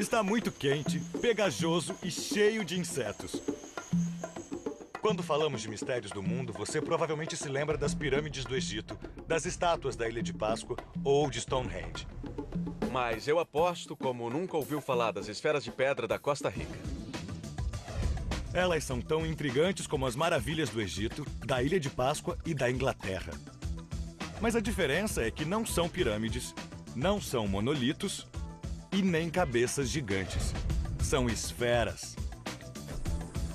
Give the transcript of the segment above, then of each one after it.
Está muito quente, pegajoso e cheio de insetos. Quando falamos de mistérios do mundo, você provavelmente se lembra das pirâmides do Egito, das estátuas da Ilha de Páscoa ou de Stonehenge. Mas eu aposto como nunca ouviu falar das esferas de pedra da Costa Rica. Elas são tão intrigantes como as maravilhas do Egito, da Ilha de Páscoa e da Inglaterra. Mas a diferença é que não são pirâmides, não são monolitos e nem cabeças gigantes. São esferas.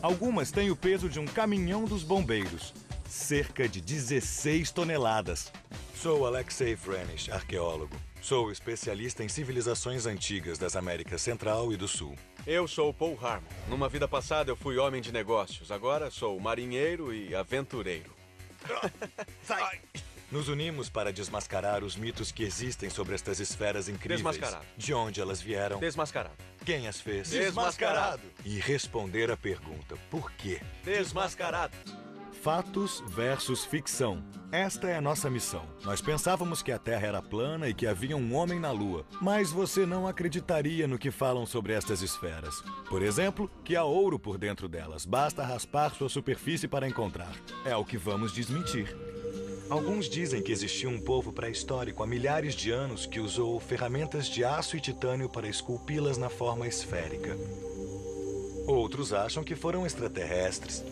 Algumas têm o peso de um caminhão dos bombeiros, cerca de 16 toneladas. Sou Alexei Vranish, arqueólogo. Sou especialista em civilizações antigas das Américas Central e do Sul. Eu sou Paul Harmon. Numa vida passada eu fui homem de negócios. Agora sou marinheiro e aventureiro. Sai! Nos unimos para desmascarar os mitos que existem sobre estas esferas incríveis. Desmascarado. De onde elas vieram. Desmascarado. Quem as fez. Desmascarado. E responder a pergunta, por quê? Desmascarado. Fatos versus ficção. Esta é a nossa missão. Nós pensávamos que a Terra era plana e que havia um homem na Lua. Mas você não acreditaria no que falam sobre estas esferas. Por exemplo, que há ouro por dentro delas. Basta raspar sua superfície para encontrar. É o que vamos desmentir. Alguns dizem que existiu um povo pré-histórico há milhares de anos que usou ferramentas de aço e titânio para esculpi-las na forma esférica. Outros acham que foram extraterrestres.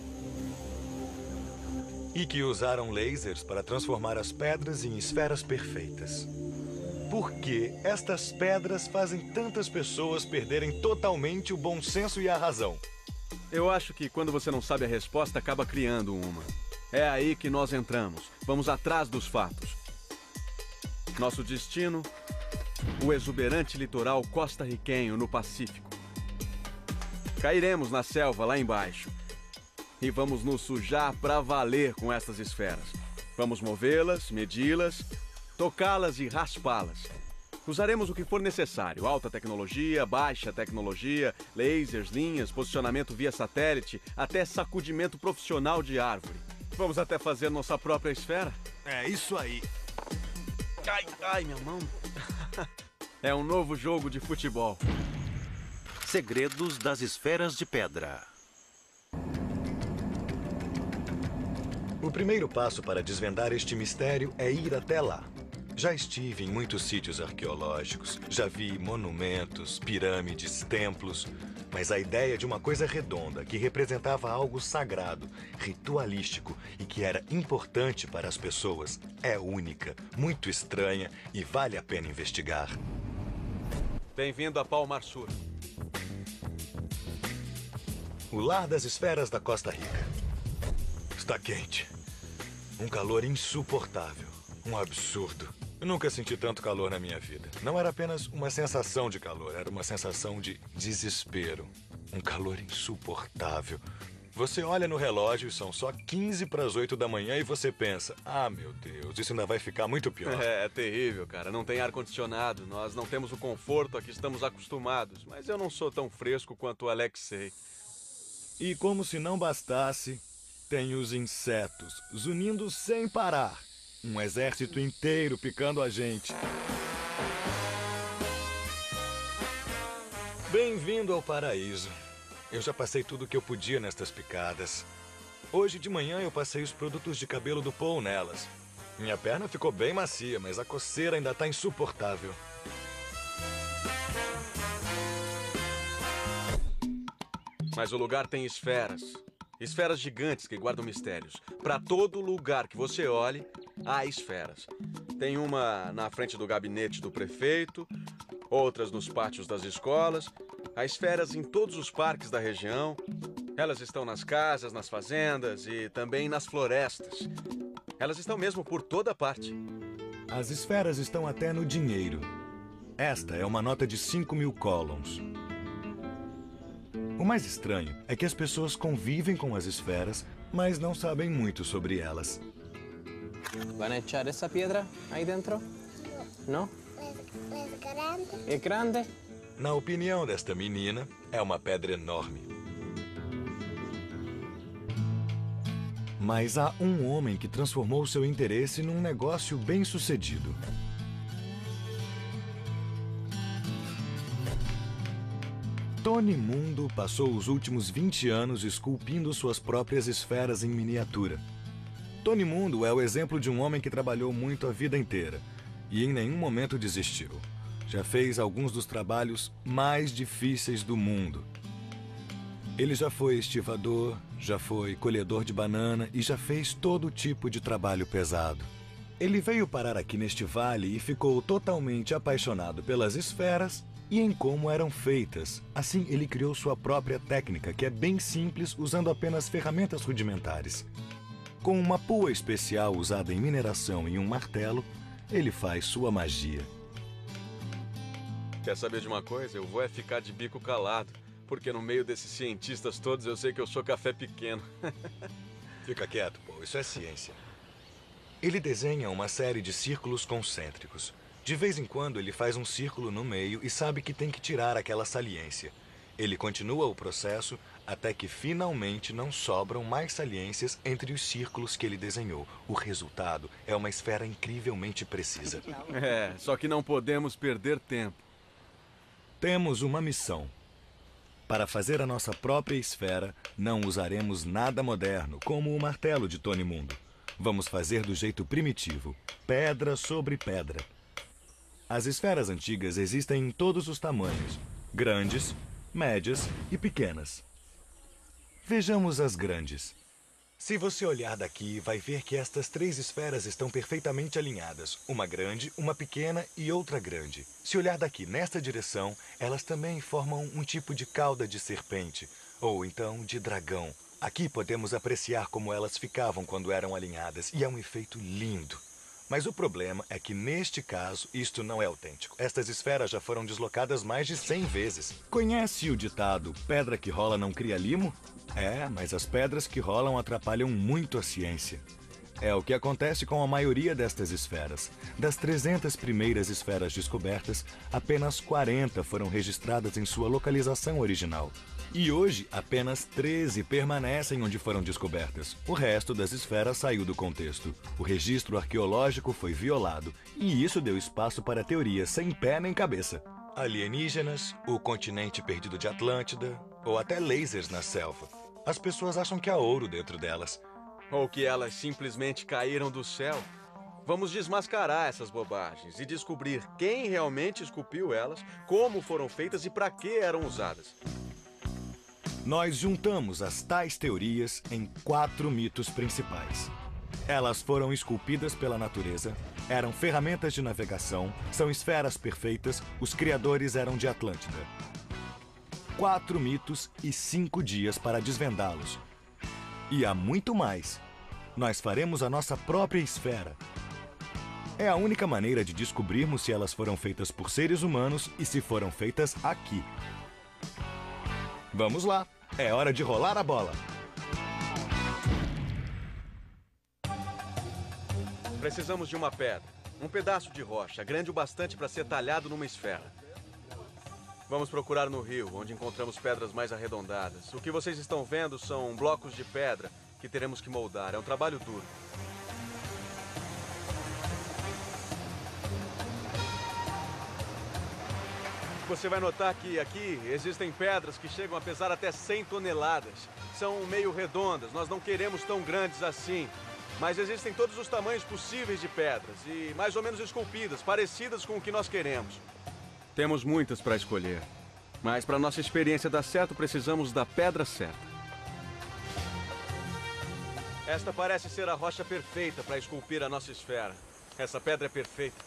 E que usaram lasers para transformar as pedras em esferas perfeitas. Por que estas pedras fazem tantas pessoas perderem totalmente o bom senso e a razão? Eu acho que quando você não sabe a resposta, acaba criando uma. É aí que nós entramos. Vamos atrás dos fatos. Nosso destino, o exuberante litoral costarriquenho no Pacífico. Cairemos na selva lá embaixo. E vamos nos sujar pra valer com essas esferas. Vamos movê-las, medi-las, tocá-las e raspá-las. Usaremos o que for necessário. Alta tecnologia, baixa tecnologia, lasers, linhas, posicionamento via satélite, até sacudimento profissional de árvore. Vamos até fazer nossa própria esfera? É isso aí. Ai, minha mão. É um novo jogo de futebol. Segredos das esferas de pedra. O primeiro passo para desvendar este mistério é ir até lá. Já estive em muitos sítios arqueológicos, já vi monumentos, pirâmides, templos, mas a ideia de uma coisa redonda que representava algo sagrado, ritualístico e que era importante para as pessoas é única, muito estranha e vale a pena investigar. Bem-vindo a Palmar Sur. O lar das esferas da Costa Rica. Está quente. Um calor insuportável. Um absurdo. Eu nunca senti tanto calor na minha vida. Não era apenas uma sensação de calor, era uma sensação de desespero. Um calor insuportável. Você olha no relógio e são só 15 para as 8 da manhã e você pensa, ah, meu Deus, isso ainda vai ficar muito pior. É terrível, cara. Não tem ar-condicionado. Nós não temos o conforto a que estamos acostumados. Mas eu não sou tão fresco quanto o Alexei. E como se não bastasse, tem os insetos zunindo sem parar. Um exército inteiro picando a gente. Bem-vindo ao paraíso. Eu já passei tudo o que eu podia nestas picadas. Hoje de manhã eu passei os produtos de cabelo do Paul nelas. Minha perna ficou bem macia, mas a coceira ainda está insuportável. Mas o lugar tem esferas. Esferas gigantes que guardam mistérios. Para todo lugar que você olhe, há esferas. Tem uma na frente do gabinete do prefeito, outras nos pátios das escolas. Há esferas em todos os parques da região. Elas estão nas casas, nas fazendas e também nas florestas. Elas estão mesmo por toda parte. As esferas estão até no dinheiro. Esta é uma nota de 5.000 colons. O mais estranho é que as pessoas convivem com as esferas, mas não sabem muito sobre elas. ¿Van a echar esa piedra ahí dentro? ¿No? Es grande. ¿Es grande? Na opinião desta menina, é uma pedra enorme. Mas há um homem que transformou seu interesse num negócio bem-sucedido. Tony Mundo passou os últimos 20 anos esculpindo suas próprias esferas em miniatura. Tony Mundo é o exemplo de um homem que trabalhou muito a vida inteira e em nenhum momento desistiu. Já fez alguns dos trabalhos mais difíceis do mundo. Ele já foi estivador, já foi colhedor de banana e já fez todo tipo de trabalho pesado. Ele veio parar aqui neste vale e ficou totalmente apaixonado pelas esferas e em como eram feitas. Assim, ele criou sua própria técnica, que é bem simples, usando apenas ferramentas rudimentares. Com uma pua especial usada em mineração e um martelo, ele faz sua magia. Quer saber de uma coisa? Eu vou ficar de bico calado, porque no meio desses cientistas todos eu sei que eu sou café pequeno. Fica quieto, pô. Isso é ciência. Ele desenha uma série de círculos concêntricos. De vez em quando ele faz um círculo no meio e sabe que tem que tirar aquela saliência. Ele continua o processo até que finalmente não sobram mais saliências entre os círculos que ele desenhou. O resultado é uma esfera incrivelmente precisa. Só que não podemos perder tempo. Temos uma missão. Para fazer a nossa própria esfera, não usaremos nada moderno, como o martelo de Tony Mundo. Vamos fazer do jeito primitivo, pedra sobre pedra. As esferas antigas existem em todos os tamanhos, grandes, médias e pequenas. Vejamos as grandes. Se você olhar daqui, vai ver que estas 3 esferas estão perfeitamente alinhadas. Uma grande, uma pequena e outra grande. Se olhar daqui nesta direção, elas também formam um tipo de cauda de serpente, ou então de dragão. Aqui podemos apreciar como elas ficavam quando eram alinhadas, e é um efeito lindo. Mas o problema é que, neste caso, isto não é autêntico. Estas esferas já foram deslocadas mais de 100 vezes. Conhece o ditado, pedra que rola não cria limo? Mas as pedras que rolam atrapalham muito a ciência. É o que acontece com a maioria destas esferas. Das 300 primeiras esferas descobertas, apenas 40 foram registradas em sua localização original. E hoje, apenas 13 permanecem onde foram descobertas. O resto das esferas saiu do contexto. O registro arqueológico foi violado, e isso deu espaço para teorias sem pé nem cabeça. Alienígenas, o continente perdido de Atlântida, ou até lasers na selva. As pessoas acham que há ouro dentro delas. Ou que elas simplesmente caíram do céu. Vamos desmascarar essas bobagens e descobrir quem realmente esculpiu elas, como foram feitas e para que eram usadas. Nós juntamos as tais teorias em 4 mitos principais. Elas foram esculpidas pela natureza, eram ferramentas de navegação, são esferas perfeitas, os criadores eram de Atlântida. 4 mitos e 5 dias para desvendá-los. E há muito mais. Nós faremos a nossa própria esfera. É a única maneira de descobrirmos se elas foram feitas por seres humanos e se foram feitas aqui. Vamos lá, é hora de rolar a bola. Precisamos de uma pedra, um pedaço de rocha, grande o bastante para ser talhado numa esfera. Vamos procurar no rio, onde encontramos pedras mais arredondadas. O que vocês estão vendo são blocos de pedra que teremos que moldar. É um trabalho duro. Você vai notar que aqui existem pedras que chegam a pesar até 100 toneladas. São meio redondas, nós não queremos tão grandes assim. Mas existem todos os tamanhos possíveis de pedras e mais ou menos esculpidas, parecidas com o que nós queremos. Temos muitas para escolher, mas para nossa experiência dar certo, precisamos da pedra certa. Esta parece ser a rocha perfeita para esculpir a nossa esfera. Essa pedra é perfeita.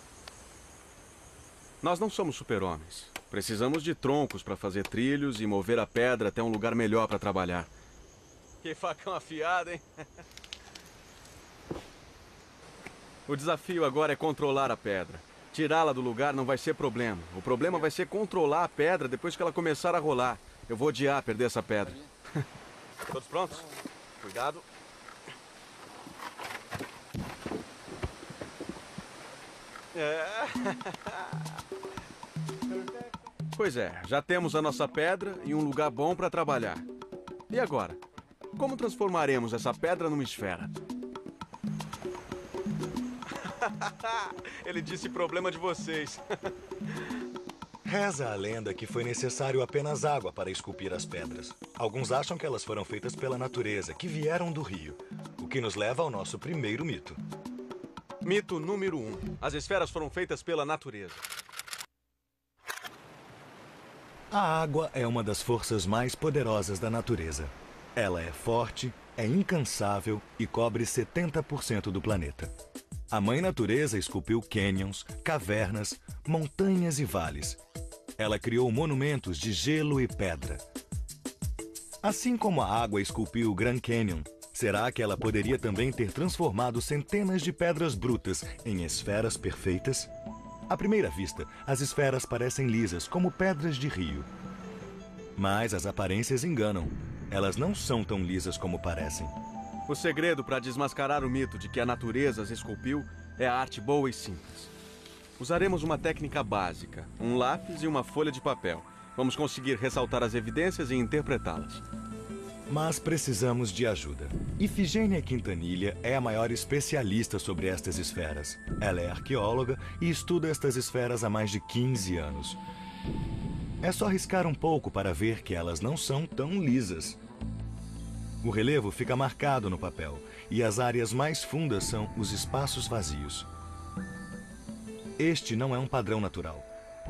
Nós não somos super-homens. Precisamos de troncos para fazer trilhos e mover a pedra até um lugar melhor para trabalhar. Que facão afiado, hein? O desafio agora é controlar a pedra. Tirá-la do lugar não vai ser problema. O problema vai ser controlar a pedra depois que ela começar a rolar. Eu vou odiar perder essa pedra. Todos prontos? Cuidado. Pois é, já temos a nossa pedra e um lugar bom para trabalhar. E agora? Como transformaremos essa pedra numa esfera? Ele disse problema de vocês. Reza a lenda que foi necessário apenas água para esculpir as pedras. Alguns acham que elas foram feitas pela natureza, que vieram do rio. O que nos leva ao nosso primeiro mito. Mito número 1. As esferas foram feitas pela natureza. A água é uma das forças mais poderosas da natureza. Ela é forte, é incansável e cobre 70% do planeta. A Mãe Natureza esculpiu cânions, cavernas, montanhas e vales. Ela criou monumentos de gelo e pedra. Assim como a água esculpiu o Grand Canyon, será que ela poderia também ter transformado centenas de pedras brutas em esferas perfeitas? À primeira vista, as esferas parecem lisas, como pedras de rio. Mas as aparências enganam. Elas não são tão lisas como parecem. O segredo para desmascarar o mito de que a natureza as esculpiu é a arte boa e simples. Usaremos uma técnica básica, um lápis e uma folha de papel. Vamos conseguir ressaltar as evidências e interpretá-las. Mas precisamos de ajuda. Ifigênia Quintanilha é a maior especialista sobre estas esferas. Ela é arqueóloga e estuda estas esferas há mais de 15 anos. É só riscar um pouco para ver que elas não são tão lisas. O relevo fica marcado no papel e as áreas mais fundas são os espaços vazios. Este não é um padrão natural.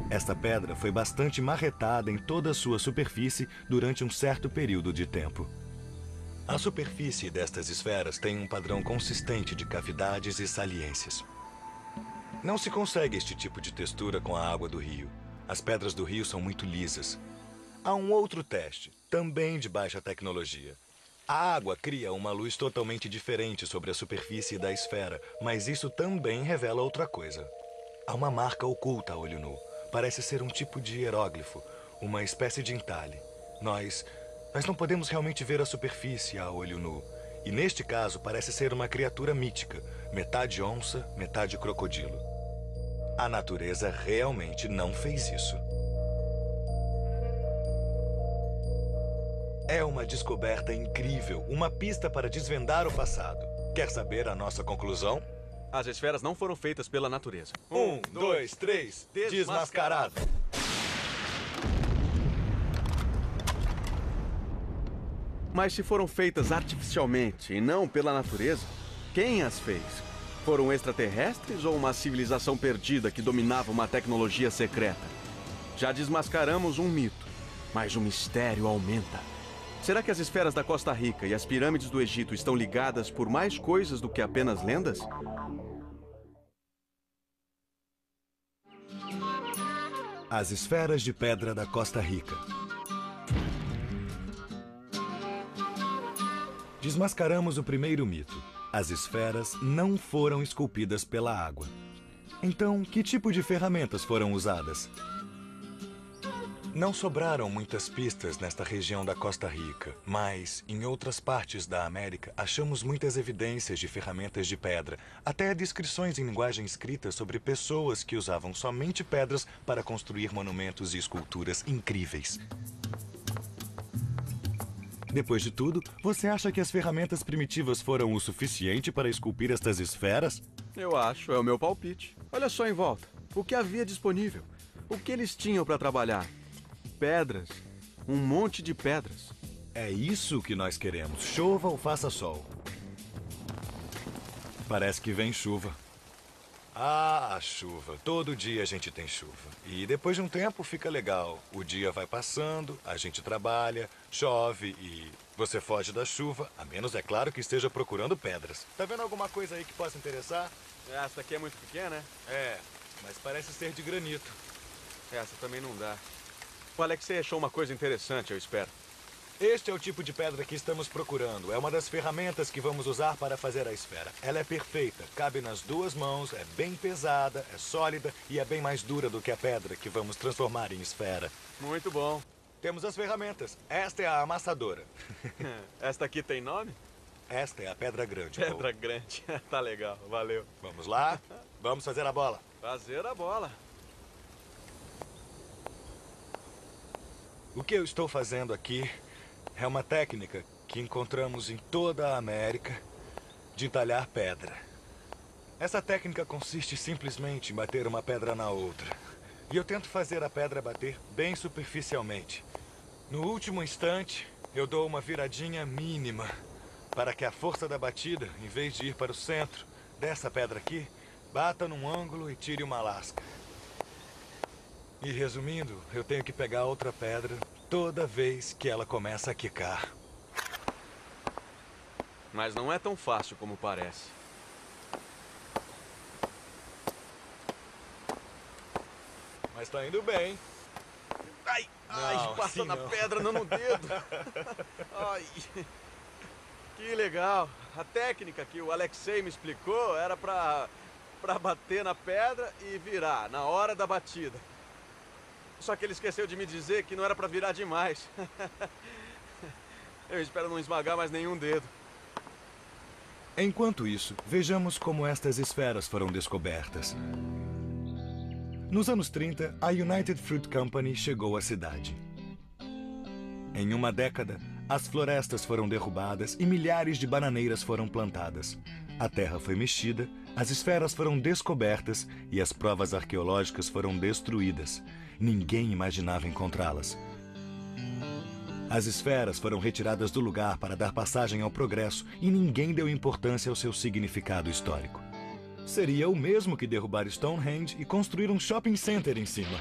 Esta pedra foi bastante marretada em toda a sua superfície durante um certo período de tempo. A superfície destas esferas tem um padrão consistente de cavidades e saliências. Não se consegue este tipo de textura com a água do rio. As pedras do rio são muito lisas. Há um outro teste, também de baixa tecnologia. A água cria uma luz totalmente diferente sobre a superfície da esfera, mas isso também revela outra coisa. Há uma marca oculta a olho nu. Parece ser um tipo de hieróglifo, uma espécie de entalhe. Nós não podemos realmente ver a superfície a olho nu. E neste caso parece ser uma criatura mítica, metade onça, metade crocodilo. A natureza realmente não fez isso. É uma descoberta incrível, uma pista para desvendar o passado. Quer saber a nossa conclusão? As esferas não foram feitas pela natureza. 1, 2, 3, desmascarado. Mas se foram feitas artificialmente e não pela natureza, quem as fez? Foram extraterrestres ou uma civilização perdida que dominava uma tecnologia secreta? Já desmascaramos um mito, mas o mistério aumenta. Será que as esferas da Costa Rica e as pirâmides do Egito estão ligadas por mais coisas do que apenas lendas? As esferas de pedra da Costa Rica. Desmascaramos o primeiro mito. As esferas não foram esculpidas pela água. Então, que tipo de ferramentas foram usadas? Não sobraram muitas pistas nesta região da Costa Rica, mas em outras partes da América achamos muitas evidências de ferramentas de pedra, até descrições em linguagem escrita sobre pessoas que usavam somente pedras para construir monumentos e esculturas incríveis. Depois de tudo, você acha que as ferramentas primitivas foram o suficiente para esculpir estas esferas? Eu acho, é o meu palpite. Olha só em volta. O que havia disponível? O que eles tinham para trabalhar? Pedras. Um monte de pedras. É isso que nós queremos, chova ou faça sol. Parece que vem chuva. Ah, a chuva. Todo dia a gente tem chuva. E depois de um tempo fica legal. O dia vai passando, a gente trabalha, chove e você foge da chuva, a menos, é claro, que esteja procurando pedras. Tá vendo alguma coisa aí que possa interessar? Essa aqui é muito pequena, né? É, mas parece ser de granito. Essa também não dá. O Alexei achou uma coisa interessante, eu espero. Este é o tipo de pedra que estamos procurando. É uma das ferramentas que vamos usar para fazer a esfera. Ela é perfeita, cabe nas duas mãos, é bem pesada, é sólida e é bem mais dura do que a pedra que vamos transformar em esfera. Muito bom. Temos as ferramentas. Esta é a amassadora. Esta aqui tem nome? Esta é a pedra grande. Pedra grande. Tá legal, valeu. Vamos lá? Vamos fazer a bola. Fazer a bola. O que eu estou fazendo aqui é uma técnica que encontramos em toda a América de entalhar pedra. Essa técnica consiste simplesmente em bater uma pedra na outra. E eu tento fazer a pedra bater bem superficialmente. No último instante, eu dou uma viradinha mínima para que a força da batida, em vez de ir para o centro dessa pedra aqui, bata num ângulo e tire uma lasca. E resumindo, eu tenho que pegar outra pedra toda vez que ela começa a quicar. Mas não é tão fácil como parece. Mas tá indo bem. Ai, Não, passa assim na não. pedra, não no dedo. Ai, que legal. A técnica que o Alexei me explicou era pra bater na pedra e virar na hora da batida. Só que ele esqueceu de me dizer que não era pra virar demais. Eu espero não esmagar mais nenhum dedo. Enquanto isso, vejamos como estas esferas foram descobertas. Nos anos 30, a United Fruit Company chegou à cidade. Em uma década, as florestas foram derrubadas e milhares de bananeiras foram plantadas. A terra foi mexida, as esferas foram descobertas e as provas arqueológicas foram destruídas. Ninguém imaginava encontrá-las. As esferas foram retiradas do lugar para dar passagem ao progresso e ninguém deu importância ao seu significado histórico. Seria o mesmo que derrubar Stonehenge e construir um shopping center em cima.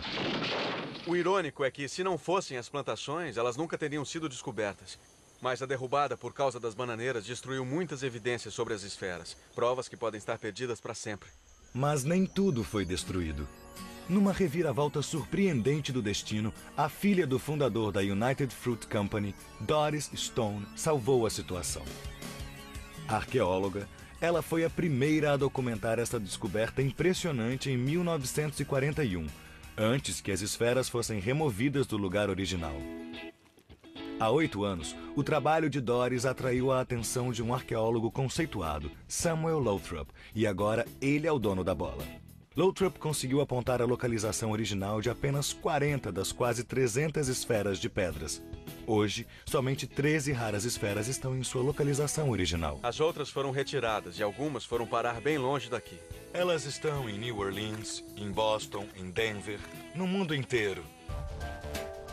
O irônico é que, se não fossem as plantações, elas nunca teriam sido descobertas. Mas a derrubada por causa das bananeiras destruiu muitas evidências sobre as esferas. Provas que podem estar perdidas para sempre. Mas nem tudo foi destruído. Numa reviravolta surpreendente do destino, a filha do fundador da United Fruit Company, Doris Stone, salvou a situação. Arqueóloga, ela foi a primeira a documentar esta descoberta impressionante em 1941, antes que as esferas fossem removidas do lugar original. Há 8 anos, o trabalho de Doris atraiu a atenção de um arqueólogo conceituado, Samuel Lothrop, e agora ele é o dono da bola. Lothrop conseguiu apontar a localização original de apenas 40 das quase 300 esferas de pedras. Hoje, somente 13 raras esferas estão em sua localização original. As outras foram retiradas e algumas foram parar bem longe daqui. Elas estão em New Orleans, em Boston, em Denver, no mundo inteiro.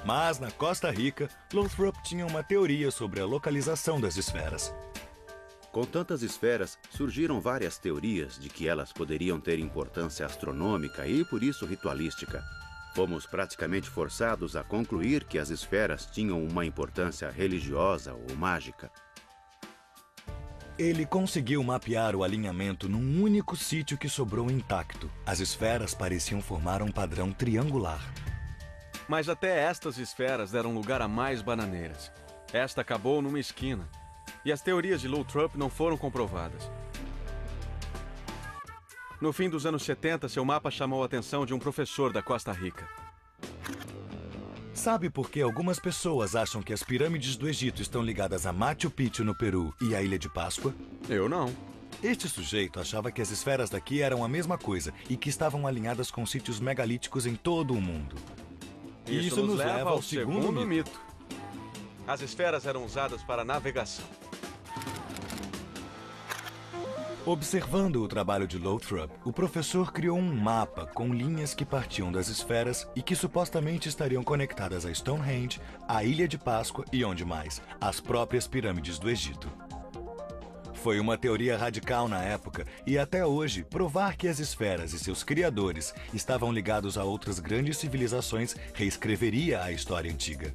Mas, na Costa Rica, Lothrop tinha uma teoria sobre a localização das esferas. Com tantas esferas, surgiram várias teorias de que elas poderiam ter importância astronômica e, por isso, ritualística. Fomos praticamente forçados a concluir que as esferas tinham uma importância religiosa ou mágica. Ele conseguiu mapear o alinhamento num único sítio que sobrou intacto. As esferas pareciam formar um padrão triangular. Mas até estas esferas deram lugar a mais bananeiras. Esta acabou numa esquina. E as teorias de Lothrop não foram comprovadas. No fim dos anos 70, seu mapa chamou a atenção de um professor da Costa Rica. Sabe por que algumas pessoas acham que as pirâmides do Egito estão ligadas a Machu Picchu no Peru e à Ilha de Páscoa? Eu não. Este sujeito achava que as esferas daqui eram a mesma coisa e que estavam alinhadas com sítios megalíticos em todo o mundo. Isso nos leva ao segundo mito. As esferas eram usadas para navegação. Observando o trabalho de Lothrop, o professor criou um mapa com linhas que partiam das esferas e que supostamente estariam conectadas a Stonehenge, a Ilha de Páscoa e onde mais? As próprias pirâmides do Egito. Foi uma teoria radical na época e até hoje provar que as esferas e seus criadores estavam ligados a outras grandes civilizações reescreveria a história antiga.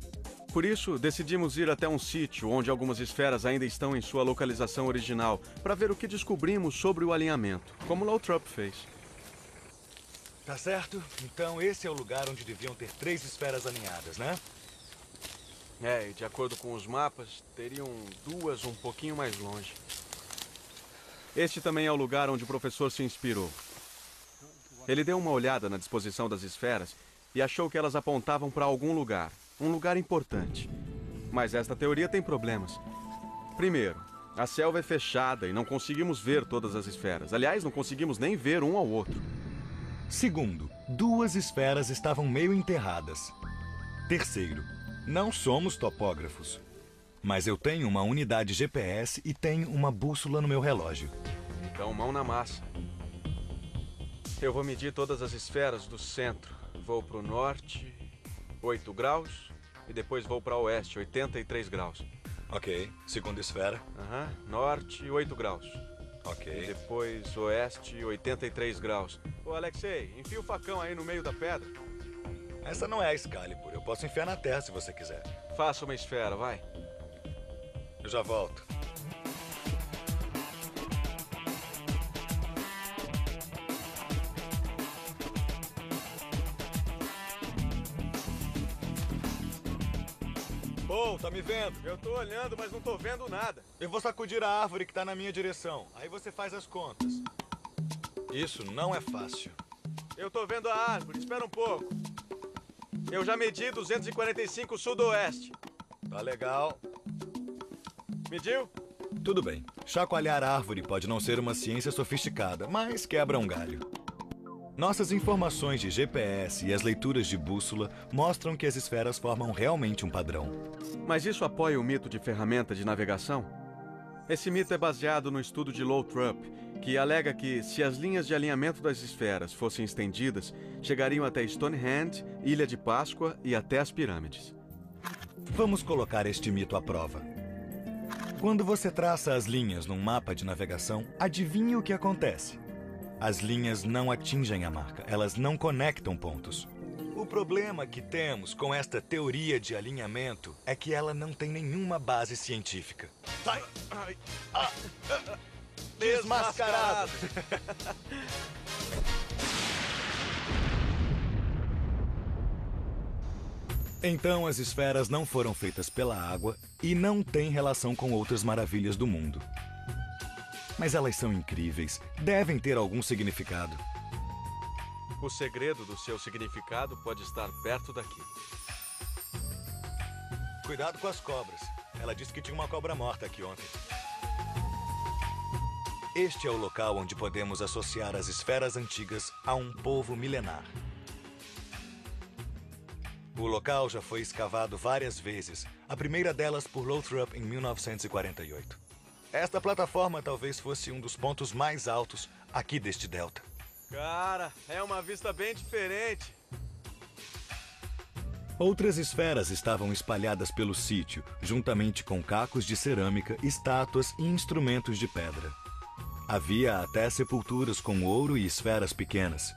Por isso, decidimos ir até um sítio onde algumas esferas ainda estão em sua localização original, para ver o que descobrimos sobre o alinhamento, como Lothrop fez. Tá certo? Então esse é o lugar onde deviam ter 3 esferas alinhadas, né? E de acordo com os mapas, teriam 2 um pouquinho mais longe. Este também é o lugar onde o professor se inspirou. Ele deu uma olhada na disposição das esferas e achou que elas apontavam para algum lugar. Um lugar importante. Mas esta teoria tem problemas. Primeiro, a selva é fechada e não conseguimos ver todas as esferas. Aliás, não conseguimos nem ver um ao outro. Segundo, 2 esferas estavam meio enterradas. Terceiro, não somos topógrafos. Mas eu tenho uma unidade GPS e tenho uma bússola no meu relógio. Então, mão na massa. Eu vou medir todas as esferas do centro. vou para o norte, 8 graus. E depois vou para o oeste, 83 graus. Ok. Segunda esfera. Norte, 8 graus. Ok. E depois oeste, 83 graus. Ô, Alexei, enfia o facão aí no meio da pedra. Essa não é a Excalibur. Eu posso enfiar na terra se você quiser. Faça uma esfera, vai. Eu já volto. Pô, tá me vendo? Eu tô olhando, mas não tô vendo nada. Eu vou sacudir a árvore que tá na minha direção. Aí você faz as contas. Isso não é fácil. Eu tô vendo a árvore, espera um pouco. Eu já medi 245 sudoeste. Tá legal. Mediu? Tudo bem. Chacoalhar a árvore pode não ser uma ciência sofisticada, mas quebra um galho. Nossas informações de GPS e as leituras de bússola mostram que as esferas formam realmente um padrão. Mas isso apoia o mito de ferramenta de navegação? Esse mito é baseado no estudo de Lothrop, que alega que, se as linhas de alinhamento das esferas fossem estendidas, chegariam até Stonehenge, Ilha de Páscoa e até as pirâmides. Vamos colocar este mito à prova. Quando você traça as linhas num mapa de navegação, adivinhe o que acontece. As linhas não atingem a marca, elas não conectam pontos. O problema que temos com esta teoria de alinhamento é que ela não tem nenhuma base científica. Sai! Desmascarado! Então as esferas não foram feitas pela água e não têm relação com outras maravilhas do mundo. Mas elas são incríveis, devem ter algum significado. O segredo do seu significado pode estar perto daqui. Cuidado com as cobras. Ela disse que tinha uma cobra morta aqui ontem. Este é o local onde podemos associar as esferas antigas a um povo milenar. O local já foi escavado várias vezes, a primeira delas por Lothrop em 1948. Esta plataforma talvez fosse um dos pontos mais altos aqui deste delta. Cara, é uma vista bem diferente. Outras esferas estavam espalhadas pelo sítio, juntamente com cacos de cerâmica, estátuas e instrumentos de pedra. Havia até sepulturas com ouro e esferas pequenas.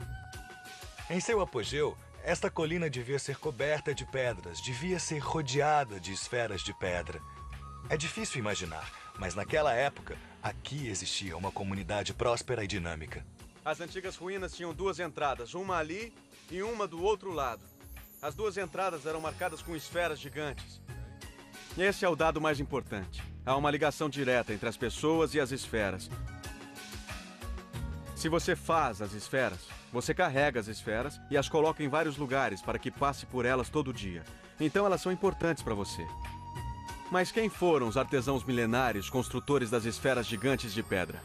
Em seu apogeu, esta colina devia ser coberta de pedras, devia ser rodeada de esferas de pedra. É difícil imaginar, mas naquela época, aqui existia uma comunidade próspera e dinâmica. As antigas ruínas tinham duas entradas, uma ali e uma do outro lado. As duas entradas eram marcadas com esferas gigantes. Esse é o dado mais importante. Há uma ligação direta entre as pessoas e as esferas. Se você faz as esferas, você carrega as esferas e as coloca em vários lugares para que passe por elas todo dia. Então elas são importantes para você. Mas quem foram os artesãos milenários construtores das esferas gigantes de pedra?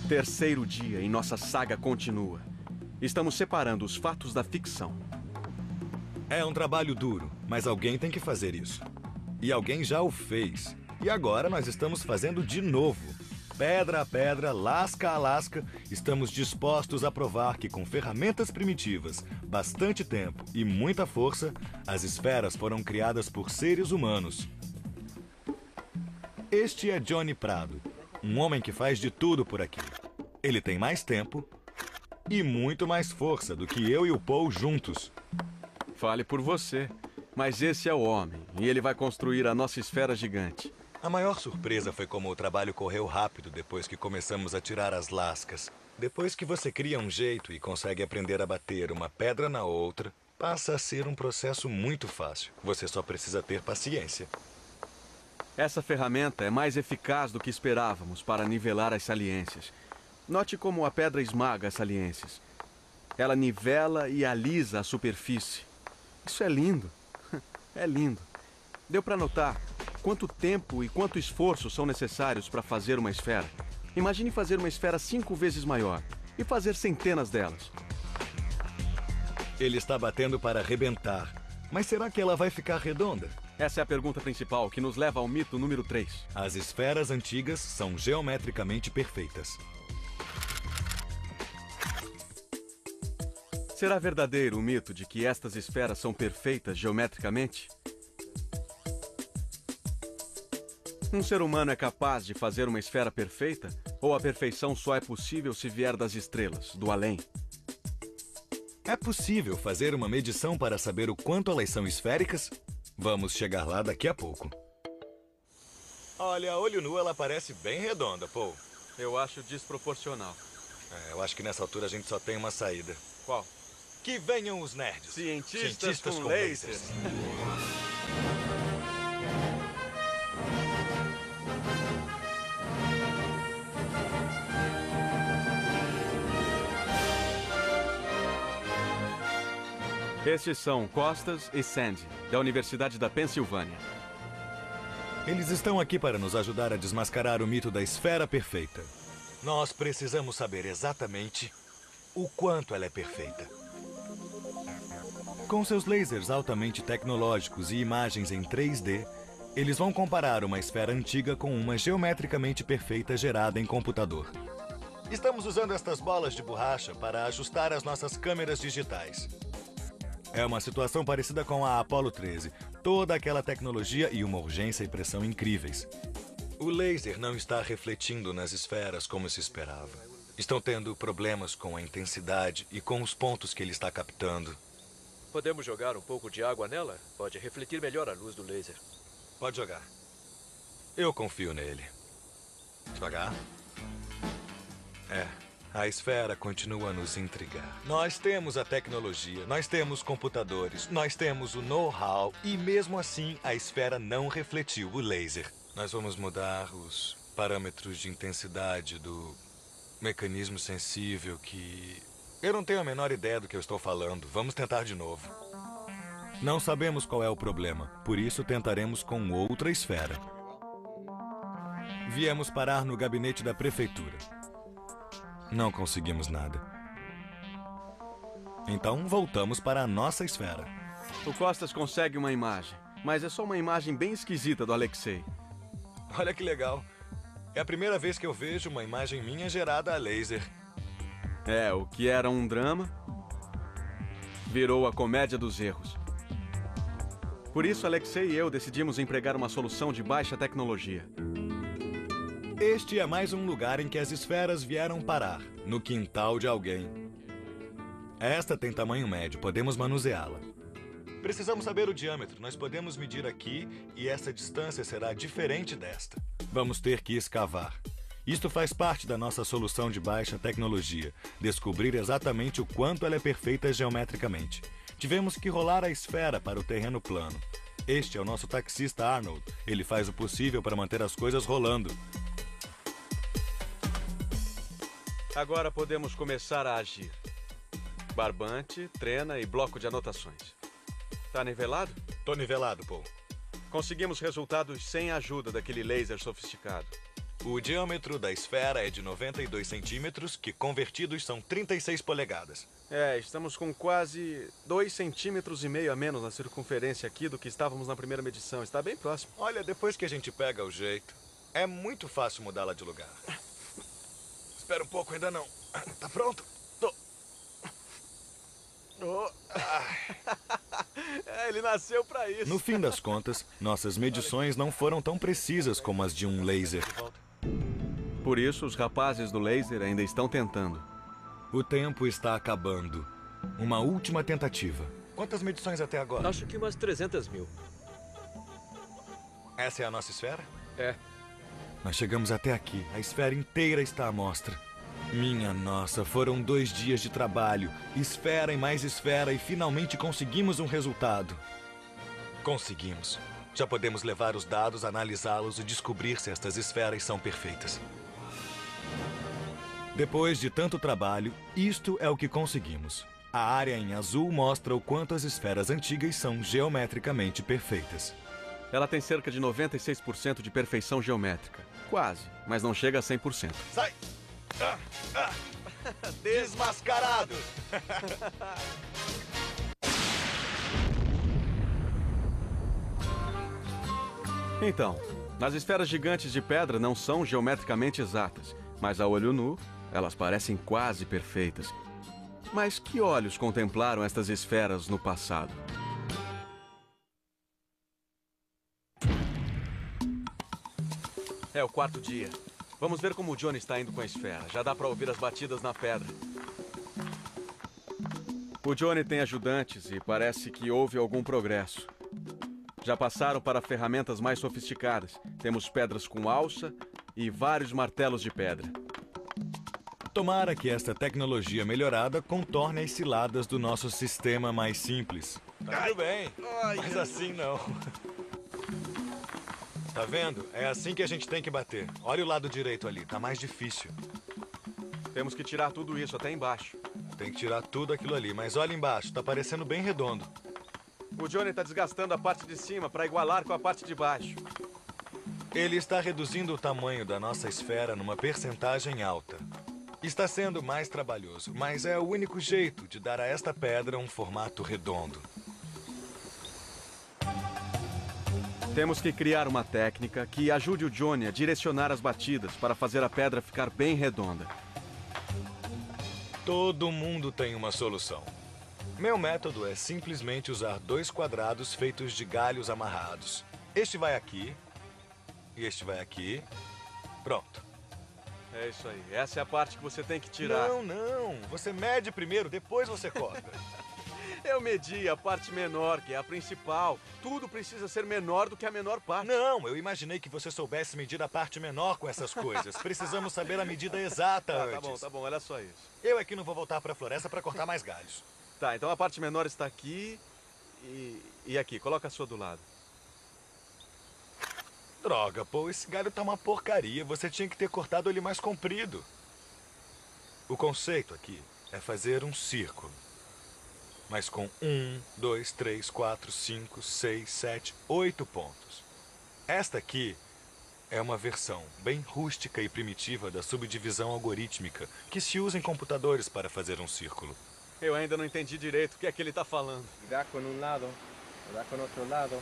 Terceiro dia e nossa saga continua. Estamos separando os fatos da ficção. É um trabalho duro, mas alguém tem que fazer isso. E alguém já o fez. E agora nós estamos fazendo de novo. Pedra a pedra, lasca a lasca, estamos dispostos a provar que com ferramentas primitivas, bastante tempo e muita força, as esferas foram criadas por seres humanos. Este é Johnny Prado, um homem que faz de tudo por aqui. Ele tem mais tempo e muito mais força do que eu e o Paul juntos. Fale por você, mas esse é o homem e ele vai construir a nossa esfera gigante. A maior surpresa foi como o trabalho correu rápido depois que começamos a tirar as lascas. Depois que você cria um jeito e consegue aprender a bater uma pedra na outra, passa a ser um processo muito fácil. Você só precisa ter paciência. Essa ferramenta é mais eficaz do que esperávamos para nivelar as saliências. Note como a pedra esmaga as saliências. Ela nivela e alisa a superfície. Isso é lindo. É lindo. Deu para notar quanto tempo e quanto esforço são necessários para fazer uma esfera. Imagine fazer uma esfera 5 vezes maior e fazer centenas delas. Ele está batendo para arrebentar. Mas será que ela vai ficar redonda? Essa é a pergunta principal que nos leva ao mito número 3. As esferas antigas são geometricamente perfeitas. Será verdadeiro o mito de que estas esferas são perfeitas geometricamente? Um ser humano é capaz de fazer uma esfera perfeita? Ou a perfeição só é possível se vier das estrelas, do além? É possível fazer uma medição para saber o quanto elas são esféricas? Vamos chegar lá daqui a pouco. Olha, a olho nu ela parece bem redonda, Paul. Eu acho desproporcional. Eu acho que nessa altura a gente só tem uma saída. Qual? Que venham os nerds. Cientistas com lasers. Estes são Costas e Sandy, da Universidade da Pensilvânia. Eles estão aqui para nos ajudar a desmascarar o mito da esfera perfeita. Nós precisamos saber exatamente o quanto ela é perfeita. Com seus lasers altamente tecnológicos e imagens em 3D, eles vão comparar uma esfera antiga com uma geometricamente perfeita gerada em computador. Estamos usando estas bolas de borracha para ajustar as nossas câmeras digitais. É uma situação parecida com a Apollo 13. Toda aquela tecnologia e uma urgência e pressão incríveis. O laser não está refletindo nas esferas como se esperava. Estão tendo problemas com a intensidade e com os pontos que ele está captando. Podemos jogar um pouco de água nela? Pode refletir melhor a luz do laser. Pode jogar. Eu confio nele. Devagar. A esfera continua a nos intrigar. Nós temos a tecnologia, nós temos computadores, nós temos o know-how e mesmo assim a esfera não refletiu o laser. Nós vamos mudar os parâmetros de intensidade do mecanismo sensível que... Eu não tenho a menor ideia do que eu estou falando. Vamos tentar de novo. Não sabemos qual é o problema, por isso tentaremos com outra esfera. Viemos parar no gabinete da prefeitura. Não conseguimos nada. Então voltamos para a nossa esfera. O Costas consegue uma imagem, mas é só uma imagem bem esquisita do Alexei. Olha que legal. É a primeira vez que eu vejo uma imagem minha gerada a laser. O que era um drama virou a comédia dos erros. Por isso, Alexei e eu decidimos empregar uma solução de baixa tecnologia. Este é mais um lugar em que as esferas vieram parar, no quintal de alguém. Esta tem tamanho médio, podemos manuseá-la. Precisamos saber o diâmetro, nós podemos medir aqui e essa distância será diferente desta. Vamos ter que escavar. Isto faz parte da nossa solução de baixa tecnologia, descobrir exatamente o quanto ela é perfeita geometricamente. Tivemos que rolar a esfera para o terreno plano. Este é o nosso taxista Arnold, ele faz o possível para manter as coisas rolando. Agora podemos começar a agir. Barbante, trena e bloco de anotações. Tá nivelado? Tô nivelado, Paul. Conseguimos resultados sem a ajuda daquele laser sofisticado. O diâmetro da esfera é de 92 centímetros, que convertidos são 36 polegadas. Estamos com quase 2,5 centímetros a menos na circunferência aqui do que estávamos na primeira medição. Está bem próximo. Olha, depois que a gente pega o jeito, é muito fácil mudá-la de lugar. Espera um pouco, ainda não. Tá pronto? Tô. Ele nasceu pra isso. No fim das contas, nossas medições não foram tão precisas como as de um laser. Por isso, os rapazes do laser ainda estão tentando. O tempo está acabando. Uma última tentativa. Quantas medições até agora? Acho que umas 300 mil. Essa é a nossa esfera? É. Nós chegamos até aqui. A esfera inteira está à mostra. Minha nossa, foram 2 dias de trabalho. Esfera e mais esfera e finalmente conseguimos um resultado. Conseguimos. Já podemos levar os dados, analisá-los e descobrir se estas esferas são perfeitas. Depois de tanto trabalho, isto é o que conseguimos. A área em azul mostra o quanto as esferas antigas são geometricamente perfeitas. Ela tem cerca de 96% de perfeição geométrica. Quase, mas não chega a 100%. Sai! Desmascarado! Então, as esferas gigantes de pedra não são geometricamente exatas, mas a olho nu, elas parecem quase perfeitas. Mas que olhos contemplaram estas esferas no passado? É o quarto dia. Vamos ver como o Johnny está indo com a esfera. Já dá para ouvir as batidas na pedra. O Johnny tem ajudantes e parece que houve algum progresso. Já passaram para ferramentas mais sofisticadas. Temos pedras com alça e vários martelos de pedra. Tomara que esta tecnologia melhorada contorne as ciladas do nosso sistema mais simples. Tá tudo bem, mas assim não. Tá vendo? É assim que a gente tem que bater. Olha o lado direito ali, tá mais difícil. Temos que tirar tudo isso até embaixo. Tem que tirar tudo aquilo ali, mas olha embaixo, tá parecendo bem redondo. O Johnny está desgastando a parte de cima para igualar com a parte de baixo. Ele está reduzindo o tamanho da nossa esfera numa percentagem alta. Está sendo mais trabalhoso, mas é o único jeito de dar a esta pedra um formato redondo. Temos que criar uma técnica que ajude o Johnny a direcionar as batidas para fazer a pedra ficar bem redonda. Todo mundo tem uma solução. Meu método é simplesmente usar 2 quadrados feitos de galhos amarrados. Este vai aqui e este vai aqui. Pronto. É isso aí. Essa é a parte que você tem que tirar. Não. Você mede primeiro, depois você corta. Eu medi a parte menor, que é a principal. Tudo precisa ser menor do que a menor parte. Não, eu imaginei que você soubesse medir a parte menor com essas coisas. Precisamos saber a medida exata antes. Tá bom, olha só isso. Eu aqui não vou voltar para a floresta para cortar mais galhos. Tá, então a parte menor está aqui e aqui. Coloca a sua do lado. Droga, pô, esse galho tá uma porcaria. Você tinha que ter cortado ele mais comprido. O conceito aqui é fazer um círculo. Mas com 1, 2, 3, 4, 5, 6, 7, 8 pontos. Esta aqui é uma versão bem rústica e primitiva da subdivisão algorítmica que se usa em computadores para fazer um círculo. Eu ainda não entendi direito o que é que ele está falando. Dá com um lado, dá com o outro lado.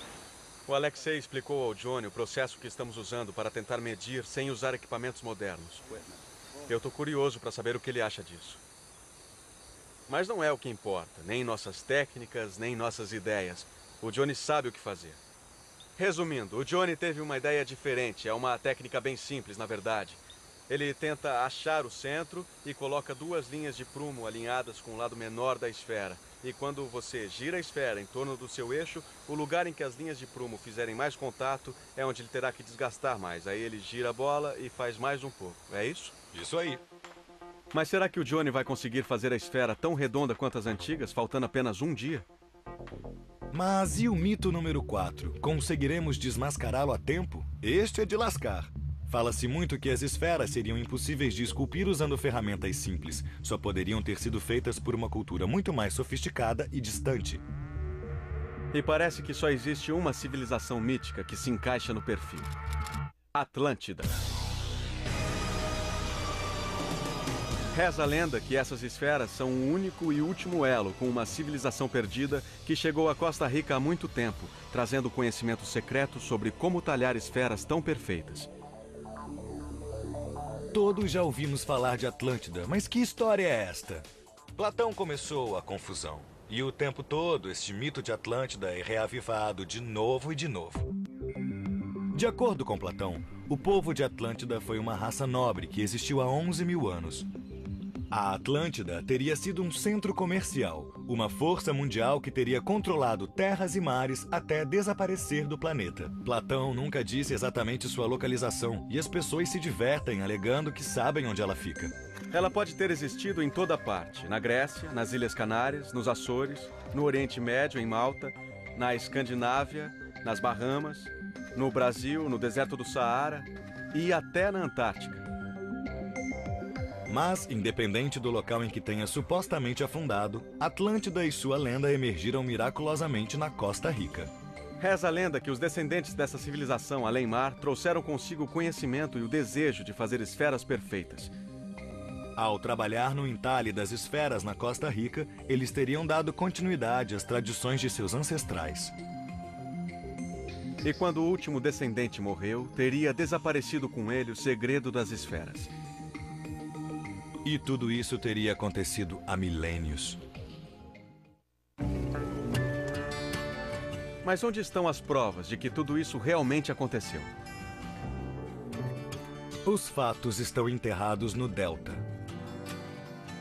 O Alexei explicou ao Johnny o processo que estamos usando para tentar medir sem usar equipamentos modernos. Eu estou curioso para saber o que ele acha disso. Mas não é o que importa, nem nossas técnicas, nem nossas ideias. O Johnny sabe o que fazer. Resumindo, o Johnny teve uma ideia diferente. É uma técnica bem simples, na verdade. Ele tenta achar o centro e coloca 2 linhas de prumo alinhadas com o lado menor da esfera. E quando você gira a esfera em torno do seu eixo, o lugar em que as linhas de prumo fizerem mais contato é onde ele terá que desgastar mais. Aí ele gira a bola e faz mais um pouco. É isso? Isso aí. Mas será que o Johnny vai conseguir fazer a esfera tão redonda quanto as antigas, faltando apenas um dia? Mas e o mito número 4? Conseguiremos desmascará-lo a tempo? Este é de lascar. Fala-se muito que as esferas seriam impossíveis de esculpir usando ferramentas simples. Só poderiam ter sido feitas por uma cultura muito mais sofisticada e distante. E parece que só existe uma civilização mítica que se encaixa no perfil. Atlântida. Reza a lenda que essas esferas são o único e último elo com uma civilização perdida que chegou à Costa Rica há muito tempo, trazendo conhecimento secreto sobre como talhar esferas tão perfeitas. Todos já ouvimos falar de Atlântida, mas que história é esta? Platão começou a confusão. E o tempo todo, este mito de Atlântida é reavivado de novo e de novo. De acordo com Platão, o povo de Atlântida foi uma raça nobre que existiu há 11 mil anos. A Atlântida teria sido um centro comercial, uma força mundial que teria controlado terras e mares até desaparecer do planeta. Platão nunca disse exatamente sua localização e as pessoas se divertem alegando que sabem onde ela fica. Ela pode ter existido em toda parte, na Grécia, nas Ilhas Canárias, nos Açores, no Oriente Médio, em Malta, na Escandinávia, nas Bahamas, no Brasil, no deserto do Saara e até na Antártica. Mas, independente do local em que tenha supostamente afundado, Atlântida e sua lenda emergiram miraculosamente na Costa Rica. Reza a lenda que os descendentes dessa civilização além-mar trouxeram consigo o conhecimento e o desejo de fazer esferas perfeitas. Ao trabalhar no entalhe das esferas na Costa Rica, eles teriam dado continuidade às tradições de seus ancestrais. E quando o último descendente morreu, teria desaparecido com ele o segredo das esferas. E tudo isso teria acontecido há milênios. Mas onde estão as provas de que tudo isso realmente aconteceu? Os fatos estão enterrados no Delta.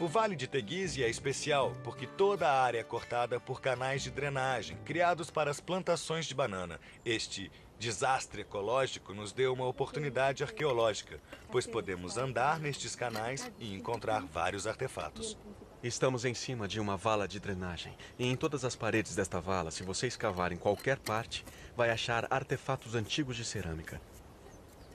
O Vale de Teguise é especial porque toda a área é cortada por canais de drenagem criados para as plantações de banana. Este desastre ecológico nos deu uma oportunidade arqueológica, pois podemos andar nestes canais e encontrar vários artefatos. Estamos em cima de uma vala de drenagem. E em todas as paredes desta vala, se você escavar em qualquer parte, vai achar artefatos antigos de cerâmica.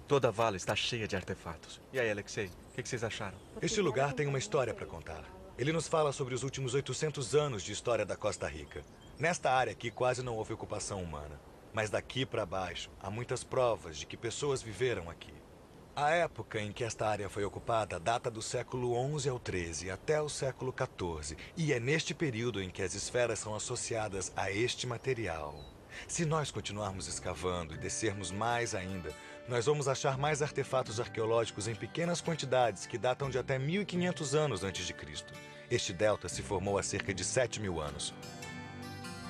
Toda a vala está cheia de artefatos. E aí, Alexei, o que vocês acharam? Este lugar tem uma história para contar. Ele nos fala sobre os últimos 800 anos de história da Costa Rica. Nesta área aqui quase não houve ocupação humana. Mas daqui para baixo, há muitas provas de que pessoas viveram aqui. A época em que esta área foi ocupada data do século XI ao XIII até o século XIV. E é neste período em que as esferas são associadas a este material. Se nós continuarmos escavando e descermos mais ainda, nós vamos achar mais artefatos arqueológicos em pequenas quantidades que datam de até 1500 anos antes de Cristo. Este delta se formou há cerca de 7.000 anos.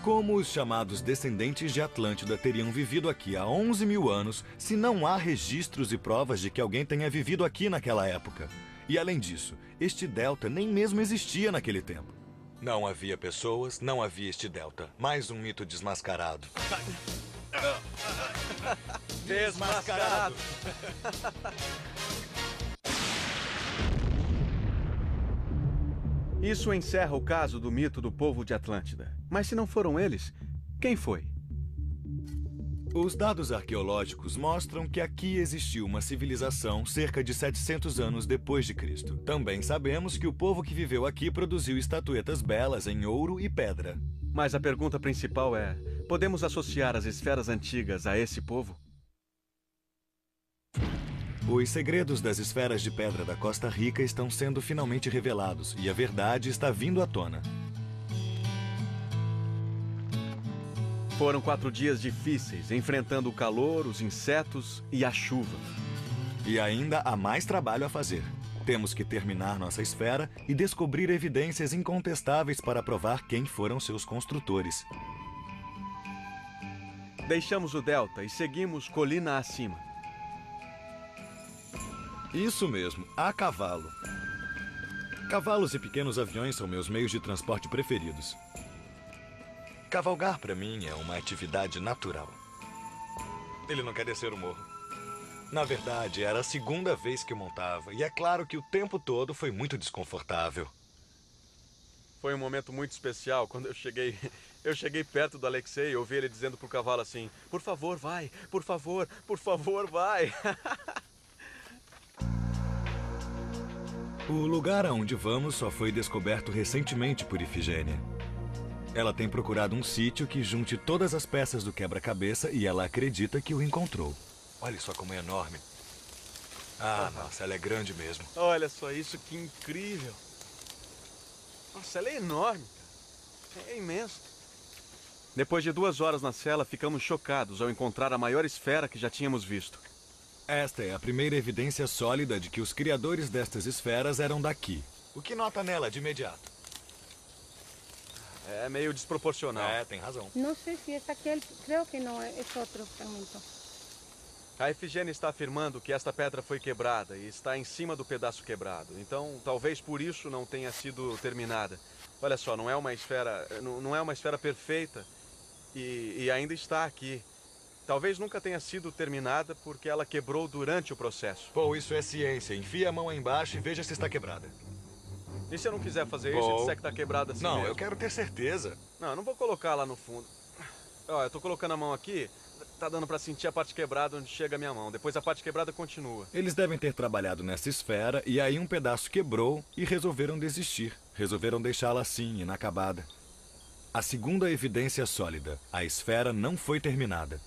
Como os chamados descendentes de Atlântida teriam vivido aqui há 11.000 anos, se não há registros e provas de que alguém tenha vivido aqui naquela época? E além disso, este delta nem mesmo existia naquele tempo. Não havia pessoas, não havia este delta. Mais um mito desmascarado. Desmascarado! Isso encerra o caso do mito do povo de Atlântida. Mas se não foram eles, quem foi? Os dados arqueológicos mostram que aqui existiu uma civilização cerca de 700 anos depois de Cristo. Também sabemos que o povo que viveu aqui produziu estatuetas belas em ouro e pedra. Mas a pergunta principal é: podemos associar as esferas antigas a esse povo? Os segredos das esferas de pedra da Costa Rica estão sendo finalmente revelados e a verdade está vindo à tona. Foram 4 dias difíceis, enfrentando o calor, os insetos e a chuva. E ainda há mais trabalho a fazer. Temos que terminar nossa esfera e descobrir evidências incontestáveis para provar quem foram seus construtores. Deixamos o delta e seguimos colina acima. Isso mesmo, a cavalo. Cavalos e pequenos aviões são meus meios de transporte preferidos. Cavalgar, para mim, é uma atividade natural. Ele não quer descer o morro. Na verdade, era a segunda vez que eu montava, e é claro que o tempo todo foi muito desconfortável. Foi um momento muito especial quando eu cheguei perto do Alexei e ouvi ele dizendo pro cavalo assim: por favor, vai, por favor, vai. O lugar aonde vamos só foi descoberto recentemente por Ifigênia. Ela tem procurado um sítio que junte todas as peças do quebra-cabeça e ela acredita que o encontrou. Olha só como é enorme. Ah, nossa, ela é grande mesmo. Olha só isso, que incrível. Nossa, ela é enorme, cara. É imenso. Depois de 2 horas na cela, ficamos chocados ao encontrar a maior esfera que já tínhamos visto. Esta é a primeira evidência sólida de que os criadores destas esferas eram daqui. O que nota nela de imediato? É meio desproporcional. É, tem razão. No sé si es aquel, creo que no, es otro fragmento. A Ifigênia está afirmando que esta pedra foi quebrada e está em cima do pedaço quebrado. Então, talvez por isso não tenha sido terminada. Olha só, não é uma esfera perfeita e ainda está aqui. Talvez nunca tenha sido terminada porque ela quebrou durante o processo. Pô, isso é ciência. Enfia a mão aí embaixo e veja se está quebrada. E se eu não quiser fazer isso e disser que está quebrada assim Não, mesmo? eu quero ter certeza. Não, eu não vou colocar lá no fundo. Ó, eu tô colocando a mão aqui, tá dando pra sentir a parte quebrada onde chega a minha mão. Depois a parte quebrada continua. Eles devem ter trabalhado nessa esfera e aí um pedaço quebrou e resolveram desistir. Resolveram deixá-la assim, inacabada. A segunda evidência sólida. A esfera não foi terminada.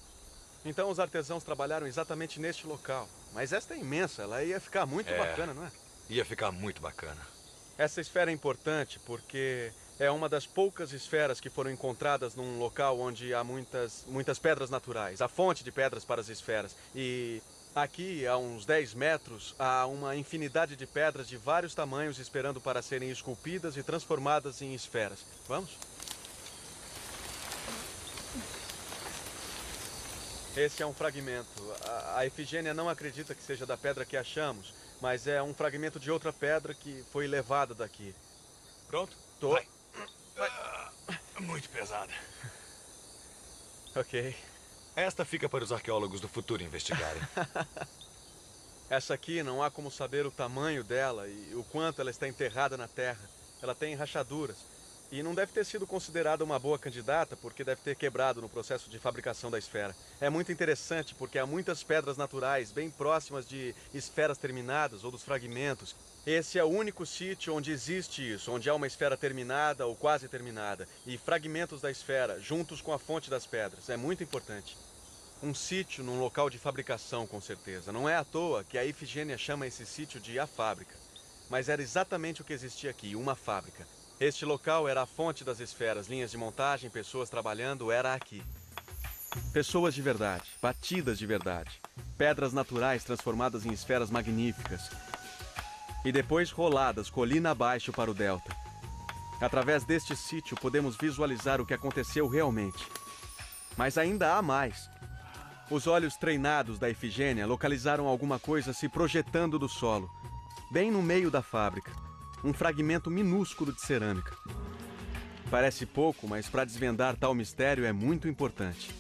Então os artesãos trabalharam exatamente neste local. Mas esta é imensa, ela ia ficar muito bacana, não é? Ia ficar muito bacana. Essa esfera é importante porque é uma das poucas esferas que foram encontradas num local onde há muitas pedras naturais. A fonte de pedras para as esferas. E Aqui, a uns 10 metros, há uma infinidade de pedras de vários tamanhos esperando para serem esculpidas e transformadas em esferas. Vamos? Esse é um fragmento. A Efigênia não acredita que seja da pedra que achamos, mas é um fragmento de outra pedra que foi levada daqui. Pronto? Tô. Vai. Muito pesada. Ok. Esta fica para os arqueólogos do futuro investigarem. Essa aqui não há como saber o tamanho dela e o quanto ela está enterrada na terra. Ela tem rachaduras. E não deve ter sido considerada uma boa candidata porque deve ter quebrado no processo de fabricação da esfera. É muito interessante porque há muitas pedras naturais bem próximas de esferas terminadas ou dos fragmentos. Esse é o único sítio onde existe isso, onde há uma esfera terminada ou quase terminada e fragmentos da esfera juntos com a fonte das pedras. É muito importante. Um sítio num local de fabricação, com certeza. Não é à toa que a Efigênia chama esse sítio de a fábrica. Mas era exatamente o que existia aqui, uma fábrica. Este local era a fonte das esferas, linhas de montagem, pessoas trabalhando, era aqui. Pessoas de verdade, batidas de verdade. Pedras naturais transformadas em esferas magníficas. E depois roladas colina abaixo para o delta. Através deste sítio podemos visualizar o que aconteceu realmente. Mas ainda há mais. Os olhos treinados da Efigênia localizaram alguma coisa se projetando do solo, bem no meio da fábrica. Um fragmento minúsculo de cerâmica. Parece pouco, mas para desvendar tal mistério é muito importante.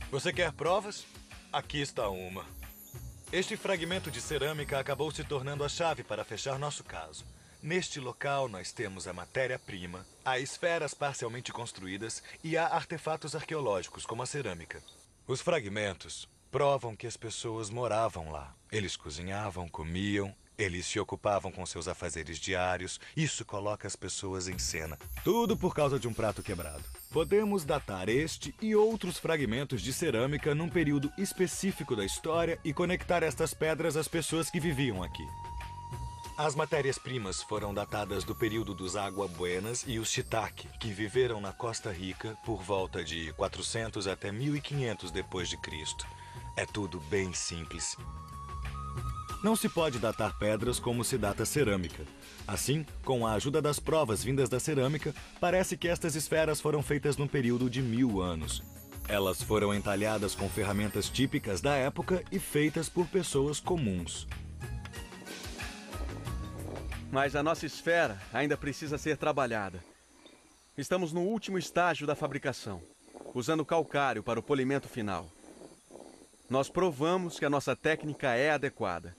Você quer provas? Aqui está uma. Este fragmento de cerâmica acabou se tornando a chave para fechar nosso caso. Neste local nós temos a matéria-prima, há esferas parcialmente construídas e há artefatos arqueológicos como a cerâmica. Os fragmentos provam que as pessoas moravam lá. Eles cozinhavam, comiam, eles se ocupavam com seus afazeres diários. Isso coloca as pessoas em cena. Tudo por causa de um prato quebrado. Podemos datar este e outros fragmentos de cerâmica num período específico da história e conectar estas pedras às pessoas que viviam aqui. As matérias-primas foram datadas do período dos Água Buenas e os Shiitake, que viveram na Costa Rica por volta de 400 até 1500 depois de Cristo. É tudo bem simples. Não se pode datar pedras como se data cerâmica. Assim, com a ajuda das provas vindas da cerâmica, parece que estas esferas foram feitas num período de 1000 anos. Elas foram entalhadas com ferramentas típicas da época e feitas por pessoas comuns. Mas a nossa esfera ainda precisa ser trabalhada. Estamos no último estágio da fabricação, usando calcário para o polimento final. Nós provamos que a nossa técnica é adequada.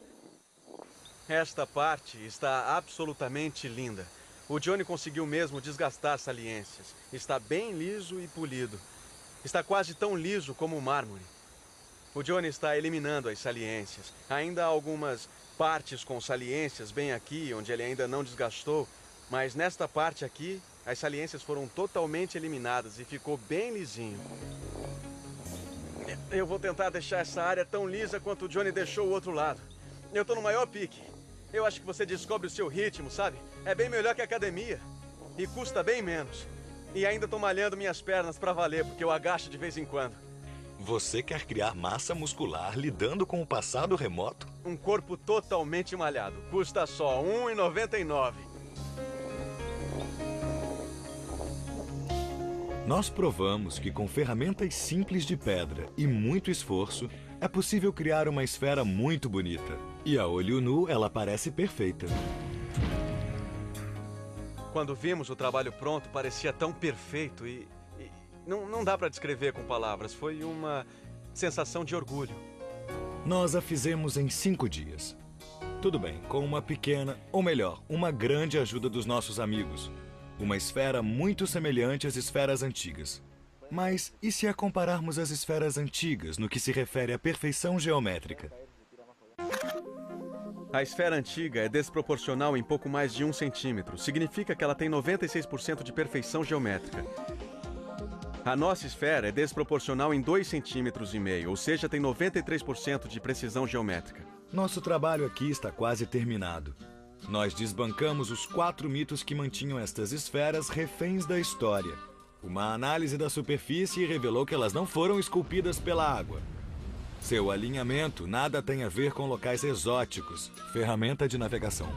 Esta parte está absolutamente linda. O Johnny conseguiu mesmo desgastar saliências. Está bem liso e polido. Está quase tão liso como o mármore. O Johnny está eliminando as saliências. Ainda há algumas partes com saliências bem aqui, onde ele ainda não desgastou. Mas nesta parte aqui, as saliências foram totalmente eliminadas e ficou bem lisinho. Eu vou tentar deixar essa área tão lisa quanto o Johnny deixou o outro lado. Eu tô no maior pique. Eu acho que você descobre o seu ritmo, sabe? É bem melhor que a academia. E custa bem menos. E ainda tô malhando minhas pernas pra valer, porque eu agacho de vez em quando. Você quer criar massa muscular lidando com o passado remoto? Um corpo totalmente malhado. Custa só R$ 1,99. Nós provamos que com ferramentas simples de pedra e muito esforço, é possível criar uma esfera muito bonita. E a olho nu, ela parece perfeita. Quando vimos o trabalho pronto, parecia tão perfeito e não dá para descrever com palavras. Foi uma sensação de orgulho. Nós a fizemos em 5 dias. Tudo bem, com uma pequena, ou melhor, uma grande ajuda dos nossos amigos. Uma esfera muito semelhante às esferas antigas. Mas e se a compararmos as esferas antigas no que se refere à perfeição geométrica? A esfera antiga é desproporcional em pouco mais de 1 centímetro. Significa que ela tem 96% de perfeição geométrica. A nossa esfera é desproporcional em 2,5 centímetros, ou seja, tem 93% de precisão geométrica. Nosso trabalho aqui está quase terminado. Nós desbancamos os 4 mitos que mantinham estas esferas reféns da história. Uma análise da superfície revelou que elas não foram esculpidas pela água. Seu alinhamento nada tem a ver com locais exóticos. Ferramenta de navegação.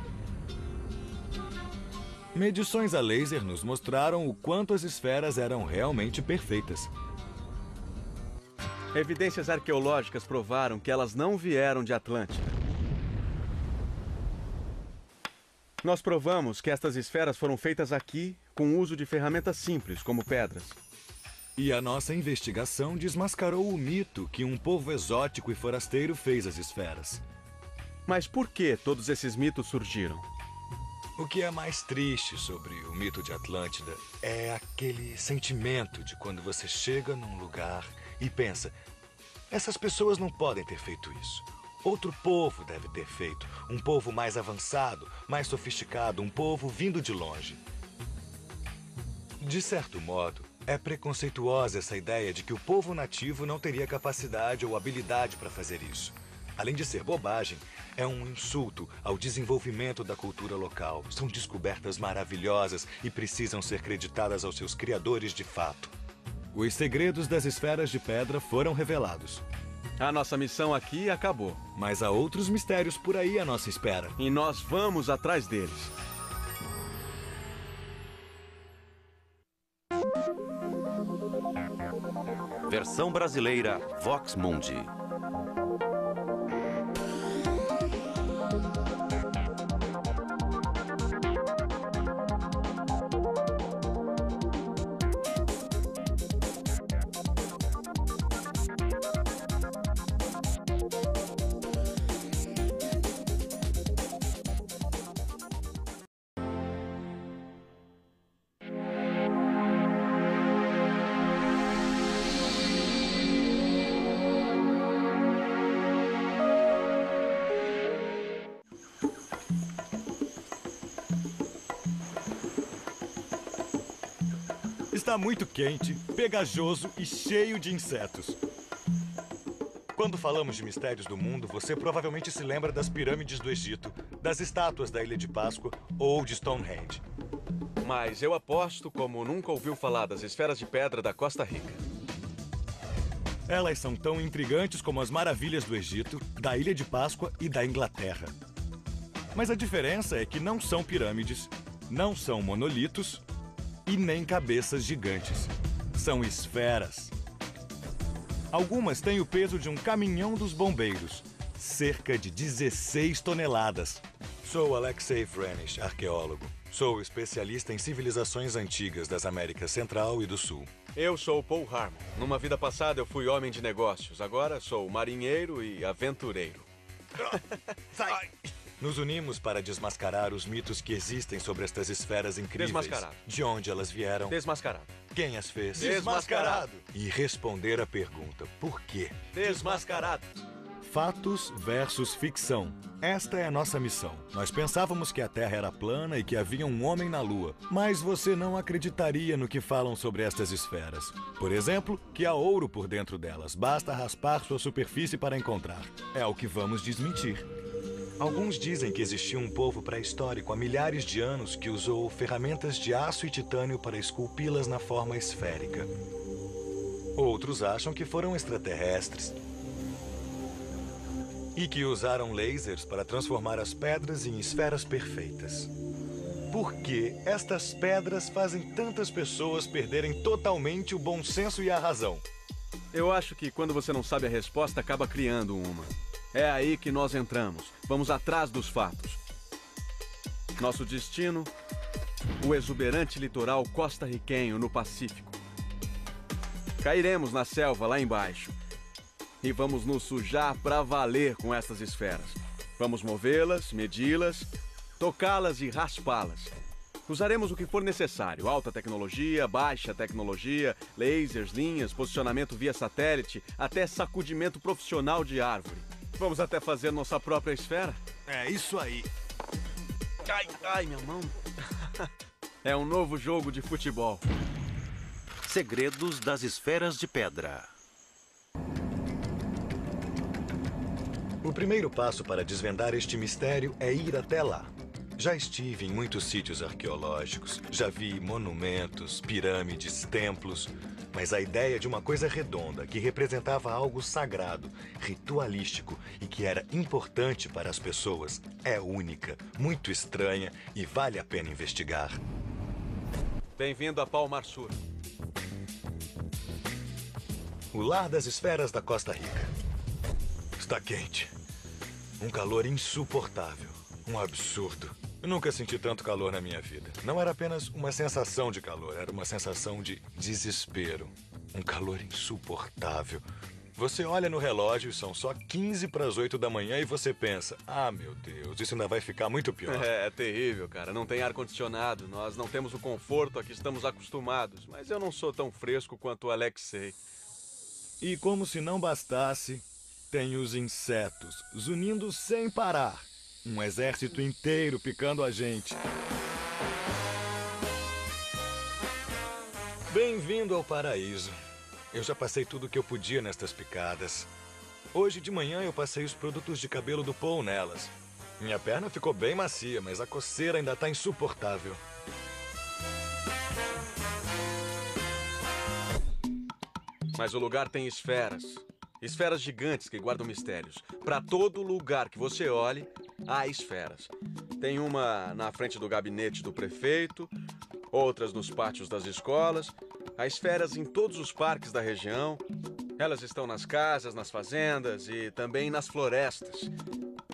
Medições a laser nos mostraram o quanto as esferas eram realmente perfeitas. Evidências arqueológicas provaram que elas não vieram de Atlântida. Nós provamos que estas esferas foram feitas aqui com o uso de ferramentas simples, como pedras. E a nossa investigação desmascarou o mito que um povo exótico e forasteiro fez as esferas. Mas por que todos esses mitos surgiram? O que é mais triste sobre o mito de Atlântida é aquele sentimento de quando você chega num lugar e pensa: essas pessoas não podem ter feito isso. Outro povo deve ter feito. Um povo mais avançado, mais sofisticado, um povo vindo de longe. De certo modo, é preconceituosa essa ideia de que o povo nativo não teria capacidade ou habilidade para fazer isso. Além de ser bobagem, é um insulto ao desenvolvimento da cultura local. São descobertas maravilhosas e precisam ser creditadas aos seus criadores de fato. Os segredos das esferas de pedra foram revelados. A nossa missão aqui acabou. Mas há outros mistérios por aí à nossa espera. E nós vamos atrás deles. Versão brasileira Vox Mundi. Está muito quente, pegajoso e cheio de insetos. Quando falamos de mistérios do mundo, você provavelmente se lembra das pirâmides do Egito, das estátuas da Ilha de Páscoa ou de Stonehenge. Mas eu aposto como nunca ouviu falar das esferas de pedra da Costa Rica. Elas são tão intrigantes como as maravilhas do Egito, da Ilha de Páscoa e da Inglaterra. Mas a diferença é que não são pirâmides, não são monolitos e nem cabeças gigantes. São esferas. Algumas têm o peso de um caminhão dos bombeiros, cerca de 16 toneladas. Sou Alexei Vranish, arqueólogo. Sou especialista em civilizações antigas das Américas Central e do Sul. Eu sou o Paul Harmon. Numa vida passada eu fui homem de negócios. Agora sou marinheiro e aventureiro. Sai! Nos unimos para desmascarar os mitos que existem sobre estas esferas incríveis. Desmascarado. De onde elas vieram. Desmascarado. Quem as fez. Desmascarado. E responder a pergunta: por quê? Desmascarado. Fatos versus ficção. Esta é a nossa missão. Nós pensávamos que a Terra era plana e que havia um homem na Lua. Mas você não acreditaria no que falam sobre estas esferas. Por exemplo, que há ouro por dentro delas. Basta raspar sua superfície para encontrar. É o que vamos desmentir. Alguns dizem que existiu um povo pré-histórico há milhares de anos que usou ferramentas de aço e titânio para esculpi-las na forma esférica. Outros acham que foram extraterrestres. E que usaram lasers para transformar as pedras em esferas perfeitas. Por que estas pedras fazem tantas pessoas perderem totalmente o bom senso e a razão? Eu acho que quando você não sabe a resposta, acaba criando uma. É aí que nós entramos. Vamos atrás dos fatos. Nosso destino, o exuberante litoral costarriquenho no Pacífico. Cairemos na selva lá embaixo. E vamos nos sujar pra valer com essas esferas. Vamos movê-las, medi-las, tocá-las e raspá-las. Usaremos o que for necessário. Alta tecnologia, baixa tecnologia, lasers, linhas, posicionamento via satélite, até sacudimento profissional de árvore. Vamos até fazer nossa própria esfera? É isso aí. Ai, minha mão. É um novo jogo de futebol. Segredos das esferas de pedra. O primeiro passo para desvendar este mistério é ir até lá. Já estive em muitos sítios arqueológicos, já vi monumentos, pirâmides, templos, Mas a ideia de uma coisa redonda, que representava algo sagrado, ritualístico e que era importante para as pessoas, é única, muito estranha e vale a pena investigar. Bem-vindo a Palmar Sur. O lar das esferas da Costa Rica. Está quente. Um calor insuportável. Um absurdo. Eu nunca senti tanto calor na minha vida. Não era apenas uma sensação de calor, era uma sensação de desespero. Um calor insuportável. Você olha no relógio e são só 15 para as 8 da manhã e você pensa, ah, meu Deus, isso ainda vai ficar muito pior. É terrível, cara. Não tem ar-condicionado, nós não temos o conforto a que estamos acostumados. Mas eu não sou tão fresco quanto o Alexei. E como se não bastasse, tem os insetos zunindo sem parar. Um exército inteiro picando a gente. Bem-vindo ao paraíso. Eu já passei tudo o que eu podia nestas picadas. Hoje de manhã eu passei os produtos de cabelo do Paul nelas. Minha perna ficou bem macia, mas a coceira ainda está insuportável. Mas o lugar tem esferas. Esferas gigantes que guardam mistérios. Para todo lugar que você olhe, há esferas. Tem uma na frente do gabinete do prefeito, outras nos pátios das escolas. Há esferas em todos os parques da região. Elas estão nas casas, nas fazendas e também nas florestas.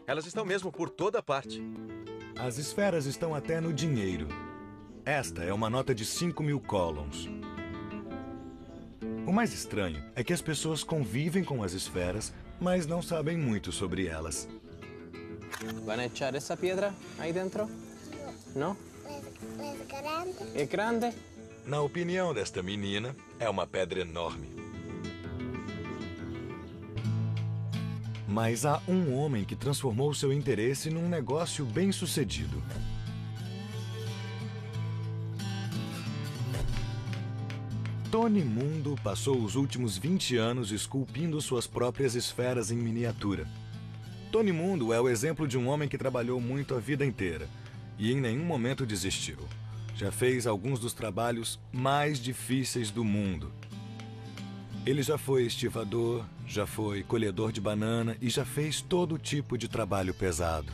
Elas estão mesmo por toda parte. As esferas estão até no dinheiro. Esta é uma nota de 5.000 colons. O mais estranho é que as pessoas convivem com as esferas, mas não sabem muito sobre elas. Van a echar essa pedra aí dentro? Não? Es grande. É grande? Na opinião desta menina, é uma pedra enorme. Mas há um homem que transformou seu interesse num negócio bem-sucedido. Tony Mundo passou os últimos 20 anos esculpindo suas próprias esferas em miniatura. Tony Mundo é o exemplo de um homem que trabalhou muito a vida inteira e em nenhum momento desistiu. Já fez alguns dos trabalhos mais difíceis do mundo. Ele já foi estivador, já foi colhedor de banana e já fez todo tipo de trabalho pesado.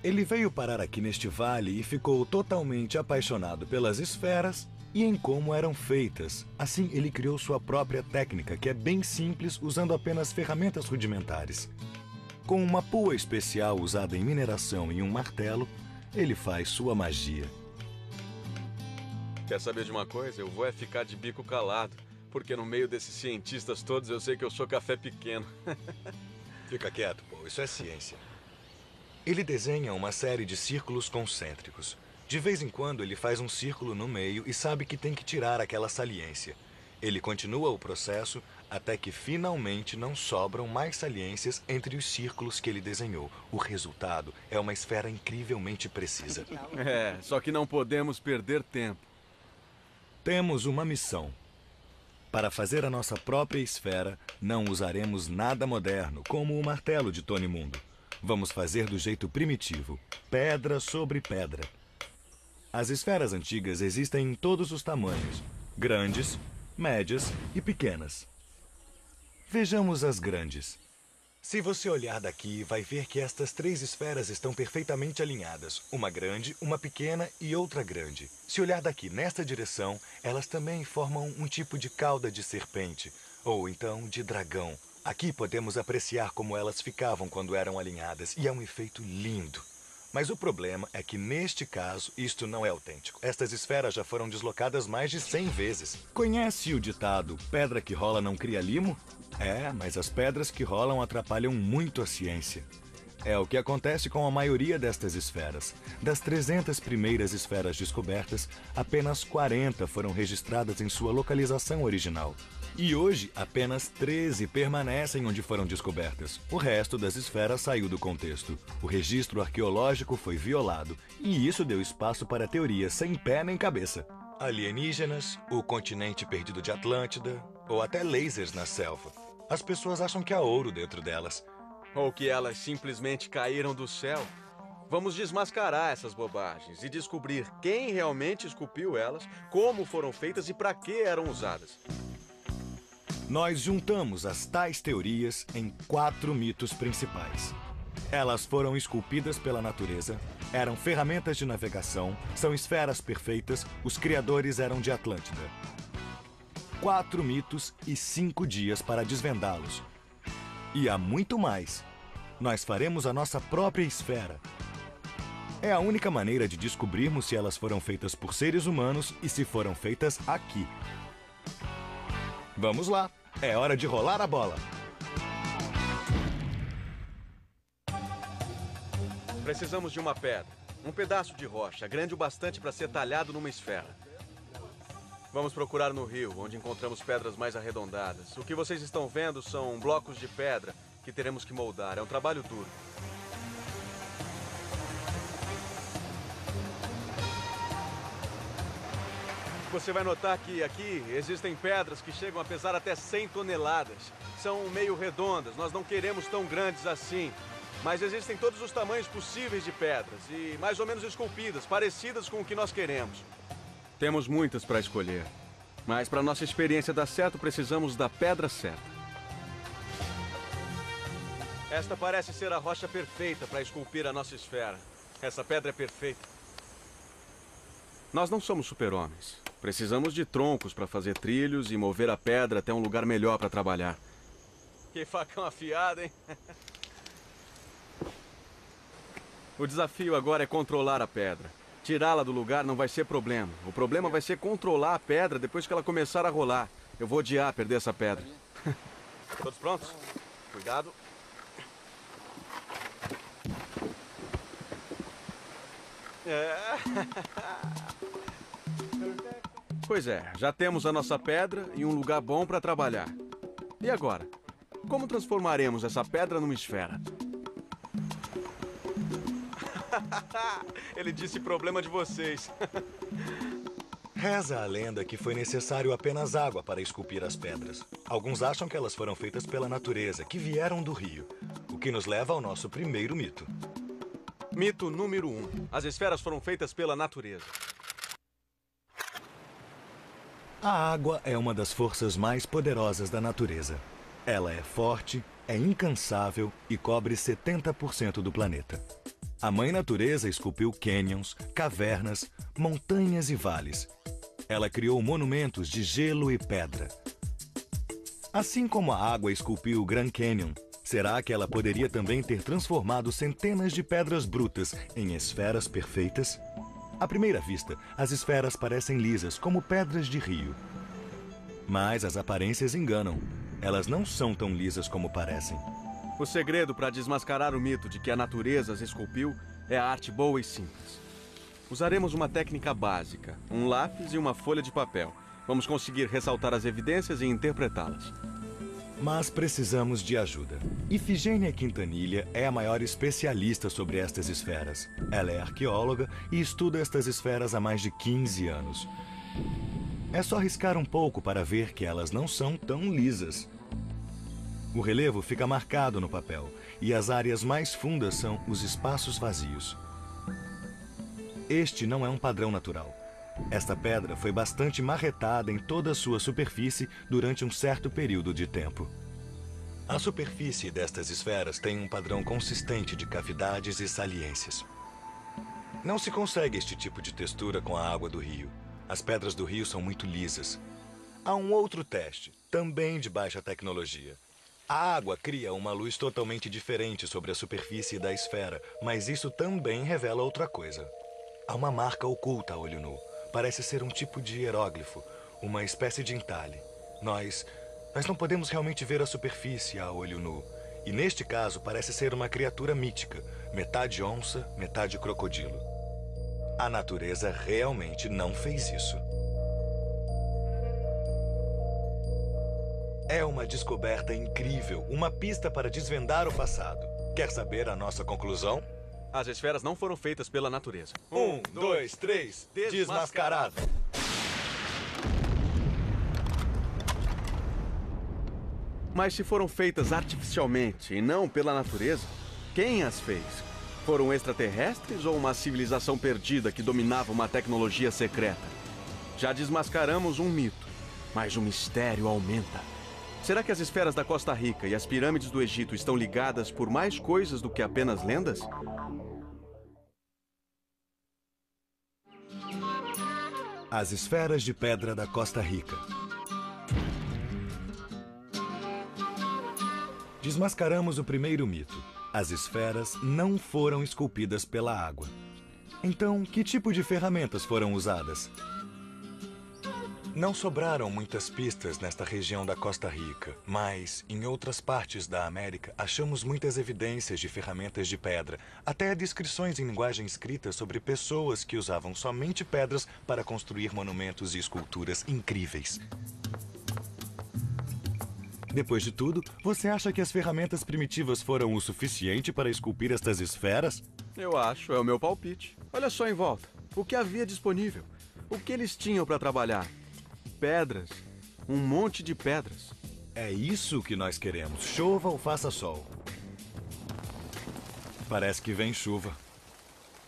Ele veio parar aqui neste vale e ficou totalmente apaixonado pelas esferas e em como eram feitas. Assim, ele criou sua própria técnica, que é bem simples, usando apenas ferramentas rudimentares. Com uma pua especial usada em mineração e um martelo, ele faz sua magia. Quer saber de uma coisa? Eu vou ficar de bico calado, porque no meio desses cientistas todos eu sei que eu sou café pequeno. Fica quieto, pô, isso é ciência. Ele desenha uma série de círculos concêntricos. De vez em quando ele faz um círculo no meio e sabe que tem que tirar aquela saliência. Ele continua o processo até que finalmente não sobram mais saliências entre os círculos que ele desenhou. O resultado é uma esfera incrivelmente precisa. Só que não podemos perder tempo. Temos uma missão. Para fazer a nossa própria esfera, não usaremos nada moderno, como o martelo de Tony Mundo. Vamos fazer do jeito primitivo, pedra sobre pedra. As esferas antigas existem em todos os tamanhos, grandes, médias e pequenas. Vejamos as grandes. Se você olhar daqui, vai ver que estas 3 esferas estão perfeitamente alinhadas. Uma grande, uma pequena e outra grande. Se olhar daqui nesta direção, elas também formam um tipo de cauda de serpente, ou então de dragão. Aqui podemos apreciar como elas ficavam quando eram alinhadas, e é um efeito lindo. Mas o problema é que, neste caso, isto não é autêntico. Estas esferas já foram deslocadas mais de 100 vezes. Conhece o ditado, pedra que rola não cria limo? É, mas as pedras que rolam atrapalham muito a ciência. É o que acontece com a maioria destas esferas. Das 300 primeiras esferas descobertas, apenas 40 foram registradas em sua localização original. E hoje, apenas 13 permanecem onde foram descobertas. O resto das esferas saiu do contexto. O registro arqueológico foi violado, e isso deu espaço para teorias sem pé nem cabeça. Alienígenas, o continente perdido de Atlântida, ou até lasers na selva. As pessoas acham que há ouro dentro delas. Ou que elas simplesmente caíram do céu. Vamos desmascarar essas bobagens e descobrir quem realmente esculpiu elas, como foram feitas e para que eram usadas. Nós juntamos as tais teorias em 4 mitos principais. Elas foram esculpidas pela natureza, eram ferramentas de navegação, são esferas perfeitas, os criadores eram de Atlântida. 4 mitos e 5 dias para desvendá-los. E há muito mais. Nós faremos a nossa própria esfera. É a única maneira de descobrirmos se elas foram feitas por seres humanos e se foram feitas aqui. Vamos lá, é hora de rolar a bola. Precisamos de uma pedra, um pedaço de rocha, grande o bastante para ser talhado numa esfera. Vamos procurar no rio, onde encontramos pedras mais arredondadas. O que vocês estão vendo são blocos de pedra que teremos que moldar. É um trabalho duro. Você vai notar que aqui existem pedras que chegam a pesar até 100 toneladas. São meio redondas, nós não queremos tão grandes assim. Mas existem todos os tamanhos possíveis de pedras e mais ou menos esculpidas, parecidas com o que nós queremos. Temos muitas para escolher, mas para nossa experiência dar certo, precisamos da pedra certa. Esta parece ser a rocha perfeita para esculpir a nossa esfera. Essa pedra é perfeita. Nós não somos super-homens. Precisamos de troncos para fazer trilhos e mover a pedra até um lugar melhor para trabalhar. Que facão afiado, hein? O desafio agora é controlar a pedra. Tirá-la do lugar não vai ser problema. O problema vai ser controlar a pedra depois que ela começar a rolar. Eu vou odiar perder essa pedra. Todos prontos? Cuidado. Pois é, já temos a nossa pedra e um lugar bom para trabalhar. E agora? Como transformaremos essa pedra numa esfera? Ele disse problema de vocês. Reza a lenda que foi necessário apenas água para esculpir as pedras. Alguns acham que elas foram feitas pela natureza, que vieram do rio. O que nos leva ao nosso primeiro mito. Mito número 1. As esferas foram feitas pela natureza. A água é uma das forças mais poderosas da natureza. Ela é forte, é incansável e cobre 70% do planeta. A Mãe Natureza esculpiu cânions, cavernas, montanhas e vales. Ela criou monumentos de gelo e pedra. Assim como a água esculpiu o Grand Canyon, será que ela poderia também ter transformado centenas de pedras brutas em esferas perfeitas? À primeira vista, as esferas parecem lisas, como pedras de rio. Mas as aparências enganam. Elas não são tão lisas como parecem. O segredo para desmascarar o mito de que a natureza as esculpiu é a arte boa e simples. Usaremos uma técnica básica, um lápis e uma folha de papel. Vamos conseguir ressaltar as evidências e interpretá-las. Mas precisamos de ajuda. Ifigênia Quintanilha é a maior especialista sobre estas esferas. Ela é arqueóloga e estuda estas esferas há mais de 15 anos. É só riscar um pouco para ver que elas não são tão lisas. O relevo fica marcado no papel e as áreas mais fundas são os espaços vazios. Este não é um padrão natural. Esta pedra foi bastante marretada em toda a sua superfície durante um certo período de tempo. A superfície destas esferas tem um padrão consistente de cavidades e saliências. Não se consegue este tipo de textura com a água do rio. As pedras do rio são muito lisas. Há um outro teste, também de baixa tecnologia. A água cria uma luz totalmente diferente sobre a superfície da esfera, mas isso também revela outra coisa. Há uma marca oculta a olho nu. Parece ser um tipo de hieróglifo, uma espécie de entalhe. Nós não podemos realmente ver a superfície a olho nu. E neste caso parece ser uma criatura mítica, metade onça, metade crocodilo. A natureza realmente não fez isso. É uma descoberta incrível, uma pista para desvendar o passado. Quer saber a nossa conclusão? As esferas não foram feitas pela natureza. 1, 2, 3, desmascarado. Mas se foram feitas artificialmente e não pela natureza, quem as fez? Foram extraterrestres ou uma civilização perdida que dominava uma tecnologia secreta? Já desmascaramos um mito, mas o mistério aumenta. Será que as esferas da Costa Rica e as pirâmides do Egito estão ligadas por mais coisas do que apenas lendas? As esferas de pedra da Costa Rica. Desmascaramos o primeiro mito. As esferas não foram esculpidas pela água. Então, que tipo de ferramentas foram usadas? Não sobraram muitas pistas nesta região da Costa Rica, mas em outras partes da América achamos muitas evidências de ferramentas de pedra, até descrições em linguagem escrita sobre pessoas que usavam somente pedras para construir monumentos e esculturas incríveis. Depois de tudo, você acha que as ferramentas primitivas foram o suficiente para esculpir estas esferas? Eu acho, é o meu palpite. Olha só em volta. O que havia disponível? O que eles tinham para trabalhar? Pedras. Um monte de pedras. É isso que nós queremos, chova ou faça sol. Parece que vem chuva.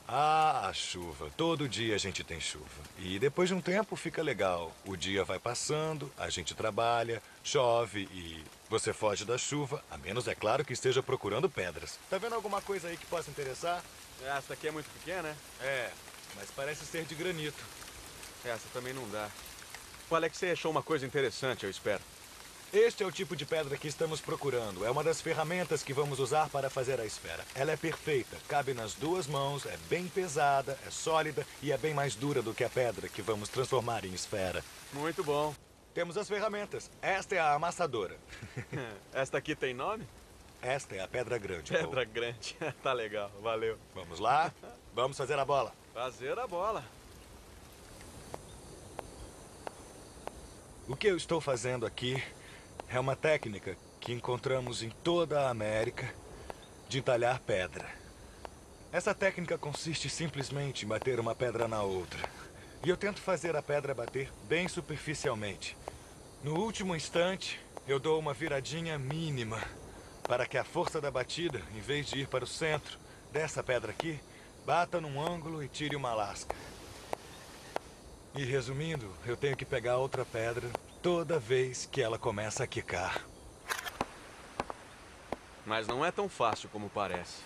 Ah, a chuva. Todo dia a gente tem chuva. E depois de um tempo fica legal. O dia vai passando, a gente trabalha, chove e você foge da chuva, a menos, é claro, que esteja procurando pedras. Tá vendo alguma coisa aí que possa interessar? Essa aqui é muito pequena, né? É, mas parece ser de granito. Essa também não dá. O Alexei achou uma coisa interessante, eu espero. Este é o tipo de pedra que estamos procurando. É uma das ferramentas que vamos usar para fazer a esfera. Ela é perfeita, cabe nas duas mãos, é bem pesada, é sólida e é bem mais dura do que a pedra que vamos transformar em esfera. Muito bom. Temos as ferramentas. Esta é a amassadora. Esta aqui tem nome? Esta é a pedra grande. Pedra grande. Tá legal, valeu. Vamos lá? Vamos fazer a bola. Fazer a bola. O que eu estou fazendo aqui é uma técnica que encontramos em toda a América de talhar pedra. Essa técnica consiste simplesmente em bater uma pedra na outra. E eu tento fazer a pedra bater bem superficialmente. No último instante, eu dou uma viradinha mínima para que a força da batida, em vez de ir para o centro dessa pedra aqui, bata num ângulo e tire uma lasca. E resumindo, eu tenho que pegar outra pedra toda vez que ela começa a quicar. Mas não é tão fácil como parece.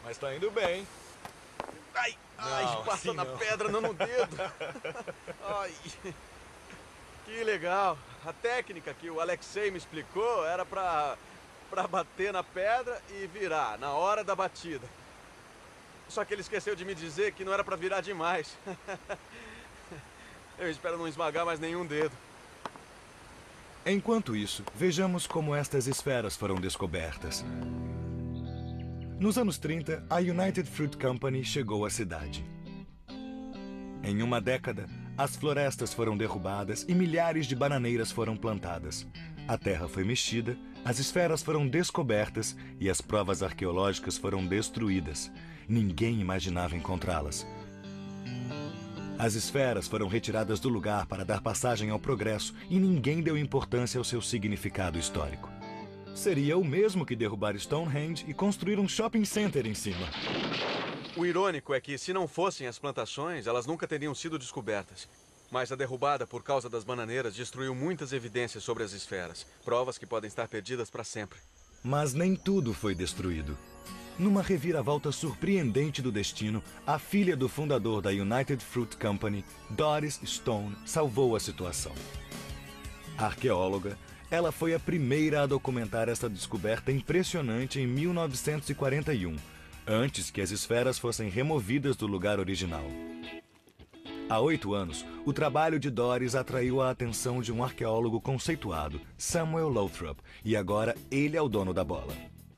Mas tá indo bem. Ai, Não, passa assim na não. pedra, não no dedo. Ai, que legal. A técnica que o Alexei me explicou era pra bater na pedra e virar na hora da batida. Só que ele esqueceu de me dizer que não era pra virar demais. Eu espero não esmagar mais nenhum dedo. Enquanto isso, vejamos como estas esferas foram descobertas. Nos anos 30, a United Fruit Company chegou à cidade. Em uma década, as florestas foram derrubadas e milhares de bananeiras foram plantadas. A terra foi mexida, as esferas foram descobertas e as provas arqueológicas foram destruídas. Ninguém imaginava encontrá-las. As esferas foram retiradas do lugar para dar passagem ao progresso e ninguém deu importância ao seu significado histórico. Seria o mesmo que derrubar Stonehenge e construir um shopping center em cima. O irônico é que, se não fossem as plantações, elas nunca teriam sido descobertas. Mas a derrubada por causa das bananeiras destruiu muitas evidências sobre as esferas. Provas que podem estar perdidas para sempre. Mas nem tudo foi destruído. Numa reviravolta surpreendente do destino, a filha do fundador da United Fruit Company, Doris Stone, salvou a situação. Arqueóloga, ela foi a primeira a documentar essa descoberta impressionante em 1941, antes que as esferas fossem removidas do lugar original. Há 8 anos, o trabalho de Doris atraiu a atenção de um arqueólogo conceituado, Samuel Lothrop, e agora ele é o dono da bola.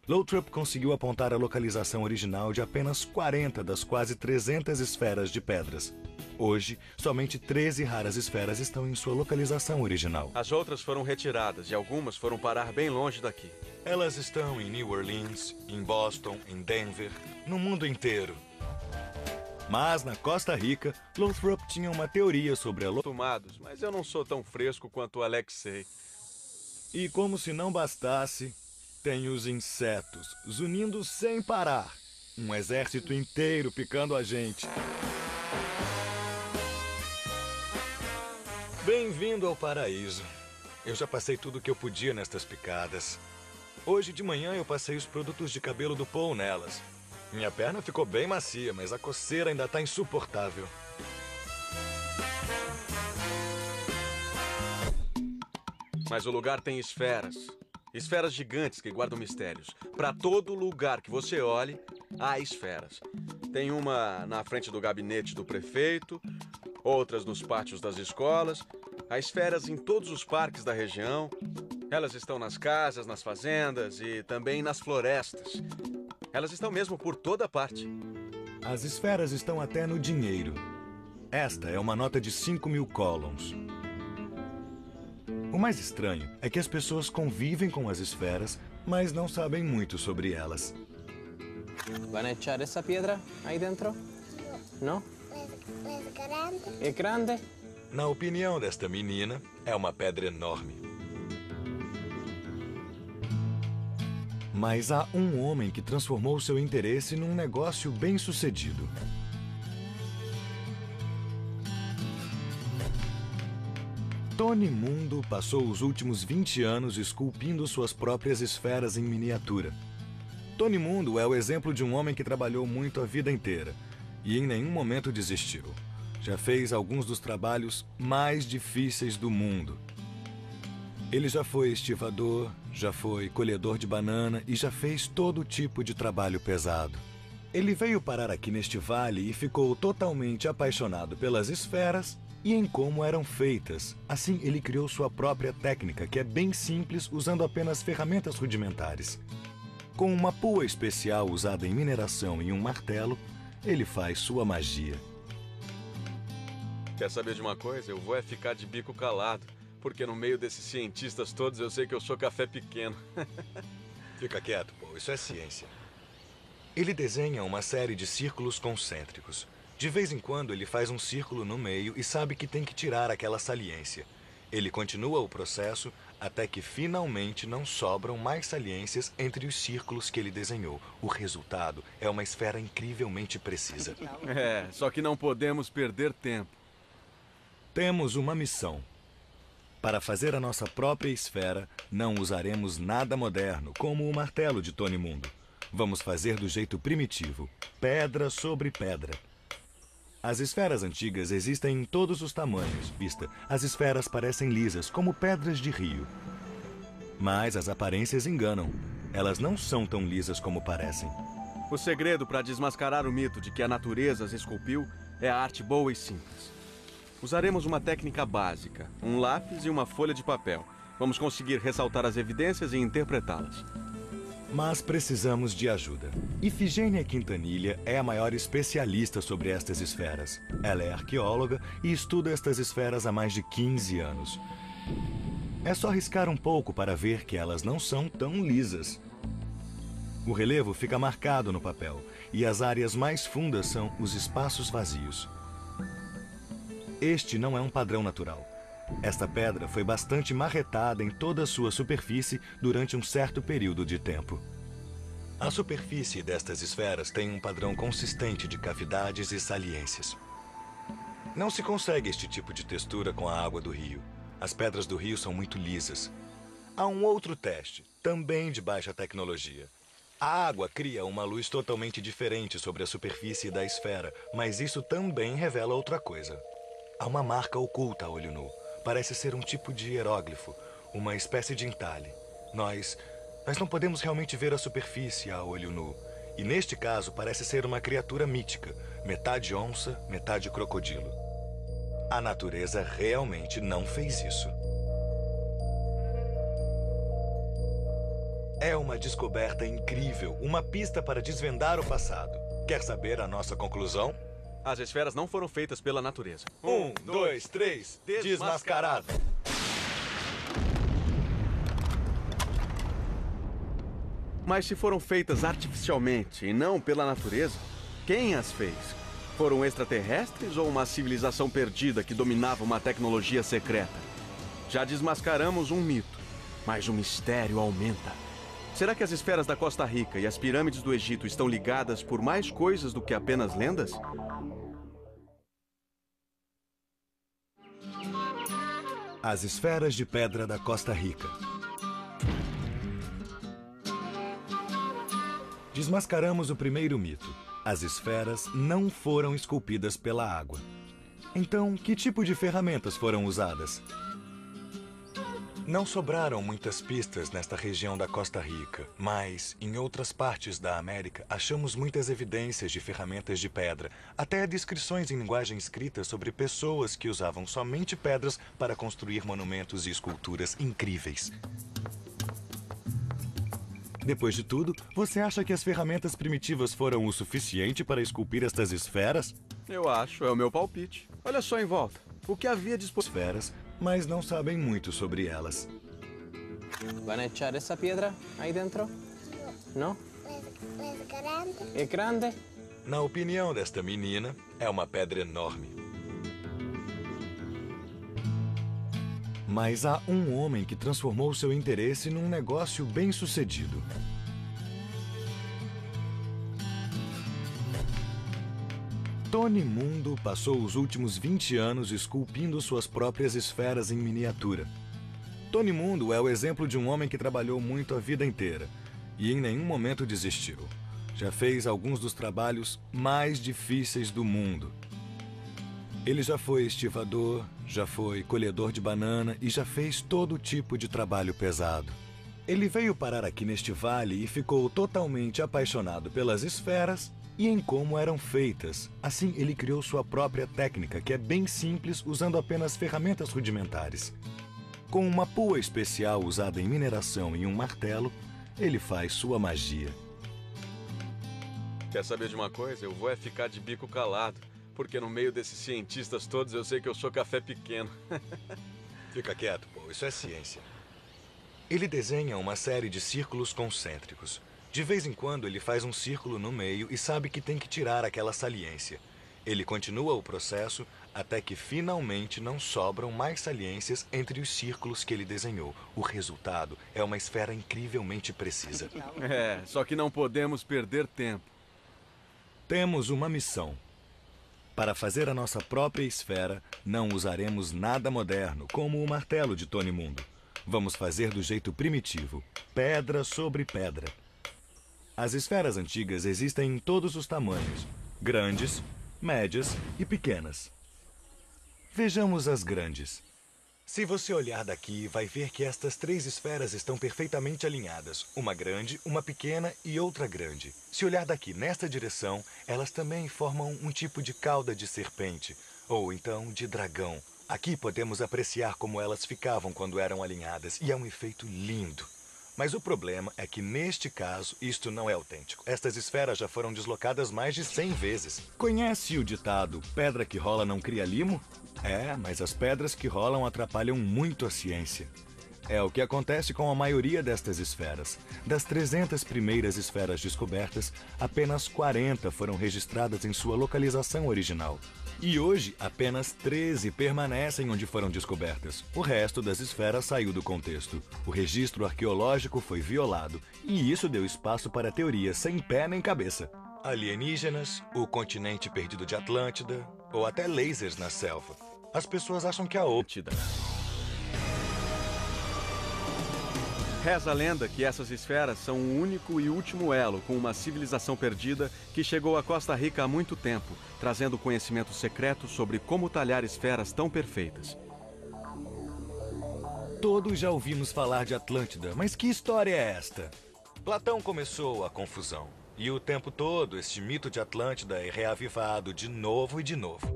Lothrop conseguiu apontar a localização original de apenas 40 das quase 300 esferas de pedras. Hoje, somente 13 raras esferas estão em sua localização original. As outras foram retiradas e algumas foram parar bem longe daqui. Elas estão em New Orleans, em Boston, em Denver, no mundo inteiro. Mas na Costa Rica, Lothrop tinha uma teoria sobre a Tomados, mas eu não sou tão fresco quanto o Alexei. E como se não bastasse, tem os insetos zunindo sem parar. Um exército inteiro picando a gente. Bem-vindo ao paraíso. Eu já passei tudo o que eu podia nestas picadas. Hoje de manhã eu passei os produtos de cabelo do Paul nelas. Minha perna ficou bem macia, mas a coceira ainda está insuportável. Mas o lugar tem esferas. Esferas gigantes que guardam mistérios. Para todo lugar que você olhe, há esferas. Tem uma na frente do gabinete do prefeito, outras nos pátios das escolas. Há esferas em todos os parques da região. Elas estão nas casas, nas fazendas e também nas florestas. Elas estão mesmo por toda parte. As esferas estão até no dinheiro. Esta é uma nota de 5.000 colons. O mais estranho é que as pessoas convivem com as esferas, mas não sabem muito sobre elas. Van a echar essa pedra aí dentro? Não? Es grande. É grande? Na opinião desta menina, é uma pedra enorme. Mas há um homem que transformou seu interesse num negócio bem-sucedido. Tony Mundo passou os últimos 20 anos esculpindo suas próprias esferas em miniatura. Tony Mundo é o exemplo de um homem que trabalhou muito a vida inteira e em nenhum momento desistiu. Já fez alguns dos trabalhos mais difíceis do mundo. Ele já foi estivador, já foi colhedor de banana e já fez todo tipo de trabalho pesado. Ele veio parar aqui neste vale e ficou totalmente apaixonado pelas esferas e em como eram feitas. Assim, ele criou sua própria técnica, que é bem simples, usando apenas ferramentas rudimentares. Com uma pua especial usada em mineração e um martelo, ele faz sua magia. Quer saber de uma coisa? Eu vou ficar de bico calado, porque no meio desses cientistas todos eu sei que eu sou café pequeno. Fica quieto, pô, isso é ciência. Ele desenha uma série de círculos concêntricos. De vez em quando ele faz um círculo no meio e sabe que tem que tirar aquela saliência. Ele continua o processo até que finalmente não sobram mais saliências entre os círculos que ele desenhou. O resultado é uma esfera incrivelmente precisa. É, só que não podemos perder tempo. Temos uma missão. Para fazer a nossa própria esfera, não usaremos nada moderno, como o martelo de Tony Mundo. Vamos fazer do jeito primitivo, pedra sobre pedra. As esferas antigas existem em todos os tamanhos. Vista, as esferas parecem lisas, como pedras de rio. Mas as aparências enganam. Elas não são tão lisas como parecem. O segredo para desmascarar o mito de que a natureza as esculpiu é a arte boa e simples. Usaremos uma técnica básica, um lápis e uma folha de papel. Vamos conseguir ressaltar as evidências e interpretá-las. Mas precisamos de ajuda. Ifigênia Quintanilha é a maior especialista sobre estas esferas. Ela é arqueóloga e estuda estas esferas há mais de 15 anos. É só riscar um pouco para ver que elas não são tão lisas. O relevo fica marcado no papel e as áreas mais fundas são os espaços vazios. Este não é um padrão natural. Esta pedra foi bastante marretada em toda a sua superfície durante um certo período de tempo. A superfície destas esferas tem um padrão consistente de cavidades e saliências. Não se consegue este tipo de textura com a água do rio. As pedras do rio são muito lisas. Há um outro teste, também de baixa tecnologia. A água cria uma luz totalmente diferente sobre a superfície da esfera, mas isso também revela outra coisa. Há uma marca oculta a olho nu. Parece ser um tipo de hieróglifo, uma espécie de entalhe. Nós não podemos realmente ver a superfície a olho nu. E neste caso parece ser uma criatura mítica, metade onça, metade crocodilo. A natureza realmente não fez isso. É uma descoberta incrível, uma pista para desvendar o passado. Quer saber a nossa conclusão? As esferas não foram feitas pela natureza. 1, 2, 3, desmascarado. Mas se foram feitas artificialmente e não pela natureza, quem as fez? Foram extraterrestres ou uma civilização perdida que dominava uma tecnologia secreta? Já desmascaramos um mito, mas o mistério aumenta. Será que as esferas da Costa Rica e as pirâmides do Egito estão ligadas por mais coisas do que apenas lendas? As esferas de pedra da Costa Rica. Desmascaramos o primeiro mito. As esferas não foram esculpidas pela água. Então, que tipo de ferramentas foram usadas? Não sobraram muitas pistas nesta região da Costa Rica, mas em outras partes da América achamos muitas evidências de ferramentas de pedra, até descrições em linguagem escrita sobre pessoas que usavam somente pedras para construir monumentos e esculturas incríveis. Depois de tudo, você acha que as ferramentas primitivas foram o suficiente para esculpir estas esferas? Eu acho, é o meu palpite. Olha só em volta. O que havia disponível? Esferas, mas não sabem muito sobre elas. Van a echar essa pedra aí dentro? Não? Es grande. É grande? Na opinião desta menina, é uma pedra enorme. Mas há um homem que transformou seu interesse num negócio bem-sucedido. Tony Mundo passou os últimos 20 anos esculpindo suas próprias esferas em miniatura. Tony Mundo é o exemplo de um homem que trabalhou muito a vida inteira e em nenhum momento desistiu. Já fez alguns dos trabalhos mais difíceis do mundo. Ele já foi estivador, já foi colhedor de banana e já fez todo tipo de trabalho pesado. Ele veio parar aqui neste vale e ficou totalmente apaixonado pelas esferas e em como eram feitas. Assim, ele criou sua própria técnica, que é bem simples, usando apenas ferramentas rudimentares. Com uma pua especial usada em mineração e um martelo, ele faz sua magia. Quer saber de uma coisa? Eu vou ficar de bico calado, porque no meio desses cientistas todos eu sei que eu sou café pequeno. Fica quieto, pô. Isso é ciência. Ele desenha uma série de círculos concêntricos. De vez em quando, ele faz um círculo no meio e sabe que tem que tirar aquela saliência. Ele continua o processo até que finalmente não sobram mais saliências entre os círculos que ele desenhou. O resultado é uma esfera incrivelmente precisa. É, só que não podemos perder tempo. Temos uma missão. Para fazer a nossa própria esfera, não usaremos nada moderno, como o martelo de Tony Mundo. Vamos fazer do jeito primitivo, pedra sobre pedra. As esferas antigas existem em todos os tamanhos, grandes, médias e pequenas. Vejamos as grandes. Se você olhar daqui, vai ver que estas 3 esferas estão perfeitamente alinhadas. Uma grande, uma pequena e outra grande. Se olhar daqui nesta direção, elas também formam um tipo de cauda de serpente, ou então de dragão. Aqui podemos apreciar como elas ficavam quando eram alinhadas, e é um efeito lindo. Mas o problema é que, neste caso, isto não é autêntico. Estas esferas já foram deslocadas mais de 100 vezes. Conhece o ditado, pedra que rola não cria limo? É, mas as pedras que rolam atrapalham muito a ciência. É o que acontece com a maioria destas esferas. Das 300 primeiras esferas descobertas, apenas 40 foram registradas em sua localização original. E hoje, apenas 13 permanecem onde foram descobertas. O resto das esferas saiu do contexto. O registro arqueológico foi violado, e isso deu espaço para teorias sem pé nem cabeça. Alienígenas, o continente perdido de Atlântida, ou até lasers na selva. As pessoas acham que a Atlântida. Reza a lenda que essas esferas são o único e último elo com uma civilização perdida que chegou à Costa Rica há muito tempo, trazendo conhecimento secreto sobre como talhar esferas tão perfeitas. Todos já ouvimos falar de Atlântida, mas que história é esta? Platão começou a confusão, e o tempo todo este mito de Atlântida é reavivado de novo e de novo.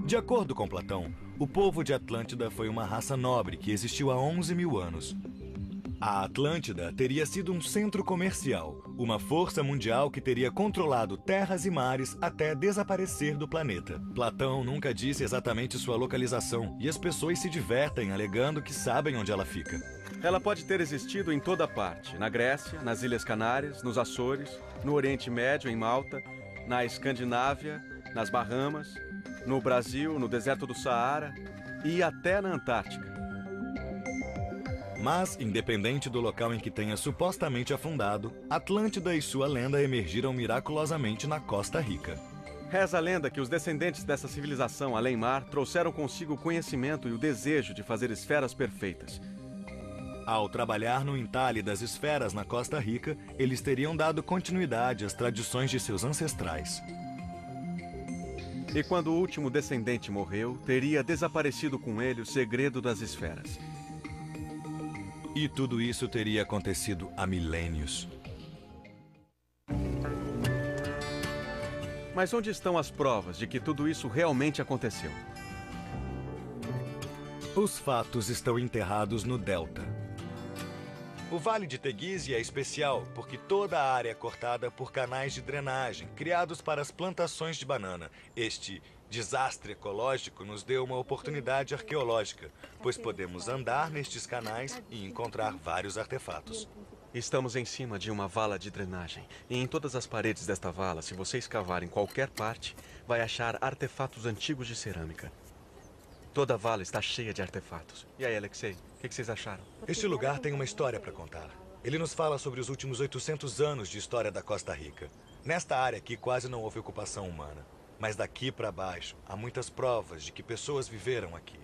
De acordo com Platão, o povo de Atlântida foi uma raça nobre que existiu há 11.000 anos. A Atlântida teria sido um centro comercial, uma força mundial que teria controlado terras e mares até desaparecer do planeta. Platão nunca disse exatamente sua localização, e as pessoas se divertem alegando que sabem onde ela fica. Ela pode ter existido em toda parte, na Grécia, nas Ilhas Canárias, nos Açores, no Oriente Médio, em Malta, na Escandinávia, nas Bahamas, no Brasil, no deserto do Saara e até na Antártica. Mas, independente do local em que tenha supostamente afundado, Atlântida e sua lenda emergiram miraculosamente na Costa Rica. Reza a lenda que os descendentes dessa civilização além-mar trouxeram consigo o conhecimento e o desejo de fazer esferas perfeitas. Ao trabalhar no entalhe das esferas na Costa Rica, eles teriam dado continuidade às tradições de seus ancestrais. E quando o último descendente morreu, teria desaparecido com ele o segredo das esferas. E tudo isso teria acontecido há milênios. Mas onde estão as provas de que tudo isso realmente aconteceu? Os fatos estão enterrados no Delta. O Vale de Teguise é especial porque toda a área é cortada por canais de drenagem criados para as plantações de banana. Este desastre ecológico nos deu uma oportunidade arqueológica, pois podemos andar nestes canais e encontrar vários artefatos. Estamos em cima de uma vala de drenagem. E em todas as paredes desta vala, se você escavar em qualquer parte, vai achar artefatos antigos de cerâmica. Toda a vala está cheia de artefatos. E aí, Alexei, o que vocês acharam? Este lugar tem uma história para contar. Ele nos fala sobre os últimos 800 anos de história da Costa Rica. Nesta área aqui quase não houve ocupação humana. Mas daqui para baixo, há muitas provas de que pessoas viveram aqui.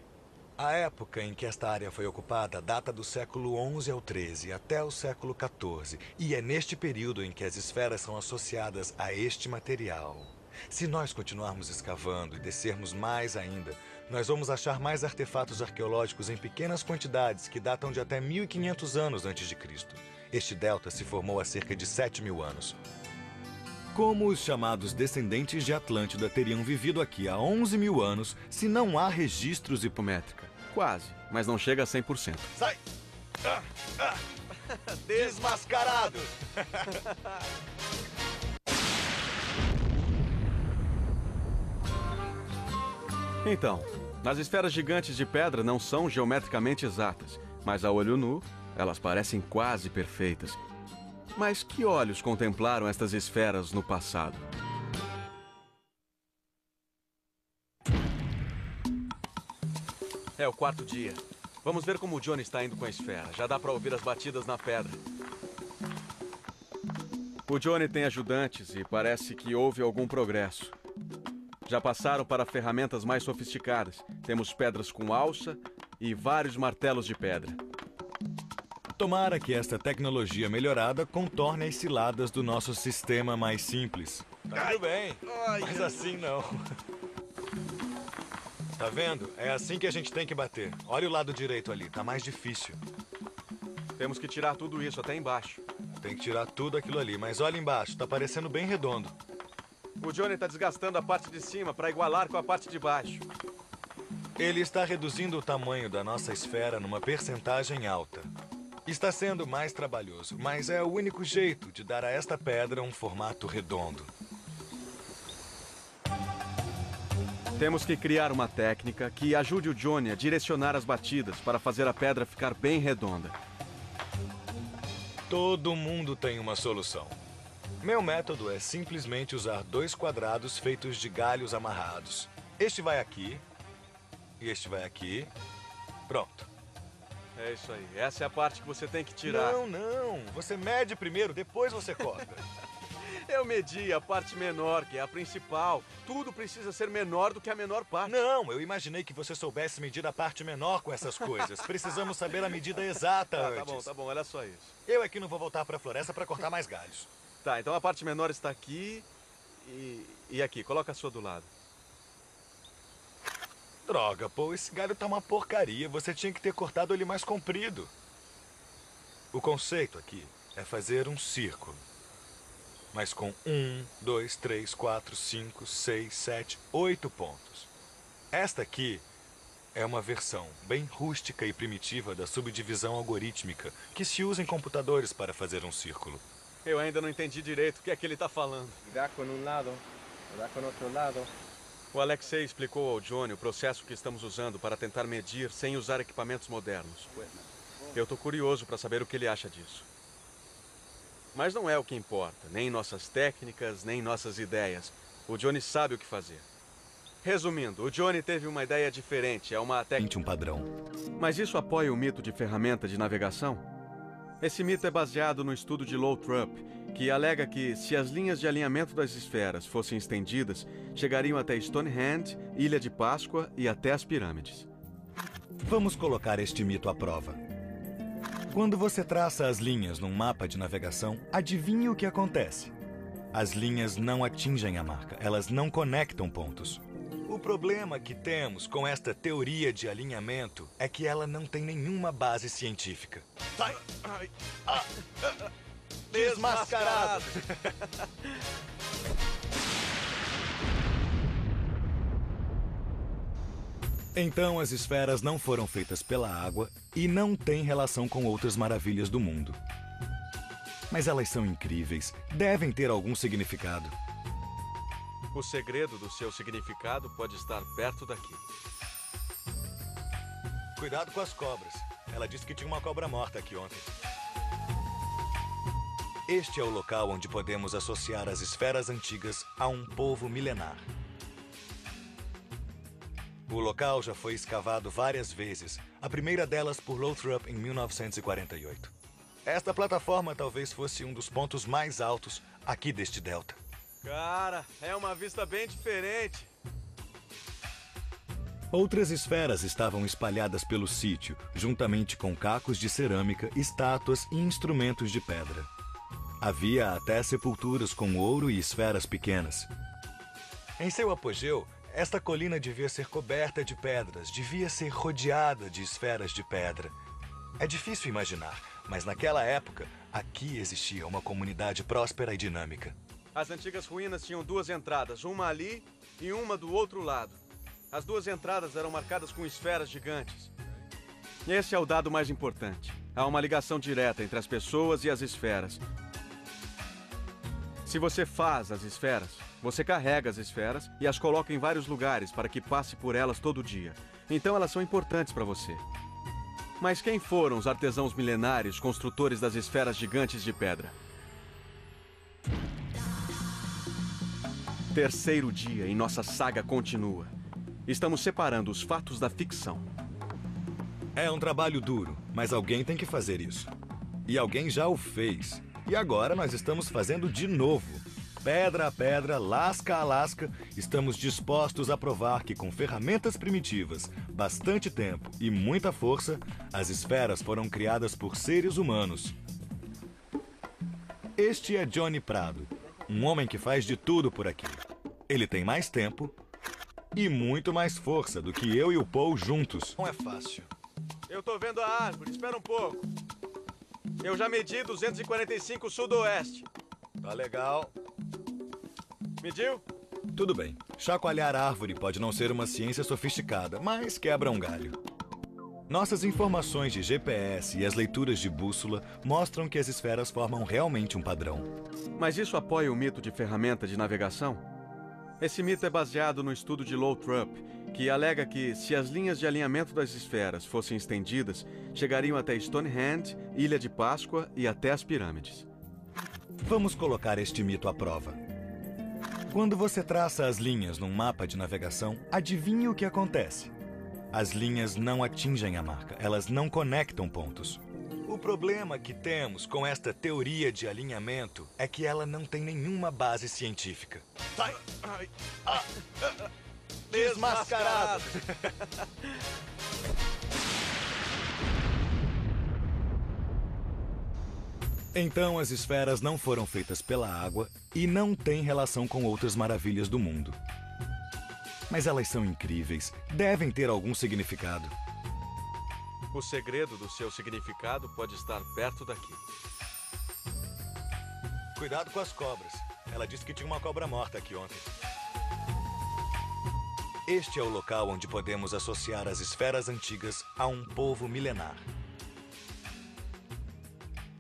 A época em que esta área foi ocupada data do século XI ao XIII, até o século XIV. E é neste período em que as esferas são associadas a este material. Se nós continuarmos escavando e descermos mais ainda, nós vamos achar mais artefatos arqueológicos em pequenas quantidades que datam de até 1500 anos antes de Cristo. Este delta se formou há cerca de 7.000 anos. Como os chamados descendentes de Atlântida teriam vivido aqui há 11.000 anos se não há registros Hipométrica. Quase, mas não chega a 100%. Sai! Desmascarado! Então, as esferas gigantes de pedra não são geometricamente exatas, mas a olho nu, elas parecem quase perfeitas. Mas que olhos contemplaram estas esferas no passado? É o quarto dia. Vamos ver como o Johnny está indo com a esfera. Já dá para ouvir as batidas na pedra. O Johnny tem ajudantes e parece que houve algum progresso. Já passaram para ferramentas mais sofisticadas. Temos pedras com alça e vários martelos de pedra. Tomara que esta tecnologia melhorada contorne as ciladas do nosso sistema mais simples. Tá tudo bem, mas assim não. Tá vendo? É assim que a gente tem que bater. Olha o lado direito ali, tá mais difícil. Temos que tirar tudo isso até embaixo. Tem que tirar tudo aquilo ali, mas olha embaixo, tá parecendo bem redondo. O Johnny está desgastando a parte de cima para igualar com a parte de baixo. Ele está reduzindo o tamanho da nossa esfera numa percentagem alta. Está sendo mais trabalhoso, mas é o único jeito de dar a esta pedra um formato redondo. Temos que criar uma técnica que ajude o Johnny a direcionar as batidas para fazer a pedra ficar bem redonda. Todo mundo tem uma solução. Meu método é simplesmente usar 2 quadrados feitos de galhos amarrados. Este vai aqui e este vai aqui. Pronto. É isso aí. Essa é a parte que você tem que tirar. Não. Você mede primeiro, depois você corta. Eu medi a parte menor, que é a principal. Tudo precisa ser menor do que a menor parte. Não, eu imaginei que você soubesse medir a parte menor com essas coisas. Precisamos saber a medida exata antes. Tá bom, olha só isso. Eu aqui não vou voltar para a floresta para cortar mais galhos. Tá, então a parte menor está aqui e aqui. Coloca a sua do lado. Droga, pô, esse galho tá uma porcaria. Você tinha que ter cortado ele mais comprido. O conceito aqui é fazer um círculo. Mas com 1, 2, 3, 4, 5, 6, 7, 8 pontos. Esta aqui é uma versão bem rústica e primitiva da subdivisão algorítmica que se usa em computadores para fazer um círculo. Eu ainda não entendi direito o que é que ele está falando. Dá com um lado, dá com o outro lado. O Alexei explicou ao Johnny o processo que estamos usando para tentar medir sem usar equipamentos modernos. Eu estou curioso para saber o que ele acha disso. Mas não é o que importa, nem nossas técnicas, nem nossas ideias. O Johnny sabe o que fazer. Resumindo, o Johnny teve uma ideia diferente, é uma técnica... Um padrão. Mas isso apoia o mito de ferramenta de navegação? Esse mito é baseado no estudo de Lothrop que alega que, se as linhas de alinhamento das esferas fossem estendidas, chegariam até Stonehenge, Ilha de Páscoa e até as pirâmides. Vamos colocar este mito à prova. Quando você traça as linhas num mapa de navegação, adivinhe o que acontece. As linhas não atingem a marca, elas não conectam pontos. O problema que temos com esta teoria de alinhamento é que ela não tem nenhuma base científica. Sai! Desmascarado! Então, as esferas não foram feitas pela água e não têm relação com outras maravilhas do mundo. Mas elas são incríveis, devem ter algum significado. O segredo do seu significado pode estar perto daqui. Cuidado com as cobras. Ela disse que tinha uma cobra morta aqui ontem. Este é o local onde podemos associar as esferas antigas a um povo milenar. O local já foi escavado várias vezes, a primeira delas por Lothrop em 1948. Esta plataforma talvez fosse um dos pontos mais altos aqui deste delta. Cara, é uma vista bem diferente. Outras esferas estavam espalhadas pelo sítio, juntamente com cacos de cerâmica, estátuas e instrumentos de pedra. Havia até sepulturas com ouro e esferas pequenas. Em seu apogeu, esta colina devia ser coberta de pedras, devia ser rodeada de esferas de pedra. É difícil imaginar, mas naquela época, aqui existia uma comunidade próspera e dinâmica. As antigas ruínas tinham duas entradas, uma ali e uma do outro lado. As duas entradas eram marcadas com esferas gigantes. Esse é o dado mais importante. Há uma ligação direta entre as pessoas e as esferas. Se você faz as esferas, você carrega as esferas e as coloca em vários lugares para que passe por elas todo dia. Então elas são importantes para você. Mas quem foram os artesãos milenários construtores das esferas gigantes de pedra? Terceiro dia e nossa saga continua. Estamos separando os fatos da ficção. É um trabalho duro, mas alguém tem que fazer isso. E alguém já o fez. E agora nós estamos fazendo de novo. Pedra a pedra, lasca a lasca, estamos dispostos a provar que com ferramentas primitivas, bastante tempo e muita força, as esferas foram criadas por seres humanos. Este é Johnny Prado, um homem que faz de tudo por aqui. Ele tem mais tempo e muito mais força do que eu e o Paul juntos. Não é fácil. Eu tô vendo a árvore, espera um pouco. Eu já medi 245 sudoeste. Tá legal. Mediu? Tudo bem. Chacoalhar árvore pode não ser uma ciência sofisticada, mas quebra um galho. Nossas informações de GPS e as leituras de bússola mostram que as esferas formam realmente um padrão. Mas isso apoia o mito de ferramenta de navegação? Esse mito é baseado no estudo de Lothrop, que alega que, se as linhas de alinhamento das esferas fossem estendidas, chegariam até Stonehenge, Ilha de Páscoa e até as pirâmides. Vamos colocar este mito à prova. Quando você traça as linhas num mapa de navegação, adivinhe o que acontece. As linhas não atingem a marca, elas não conectam pontos. O problema que temos com esta teoria de alinhamento é que ela não tem nenhuma base científica. Sai! Desmascarado! Então, as esferas não foram feitas pela água e não têm relação com outras maravilhas do mundo. Mas elas são incríveis, devem ter algum significado. O segredo do seu significado pode estar perto daqui. Cuidado com as cobras. Ela disse que tinha uma cobra morta aqui ontem. Este é o local onde podemos associar as esferas antigas a um povo milenar.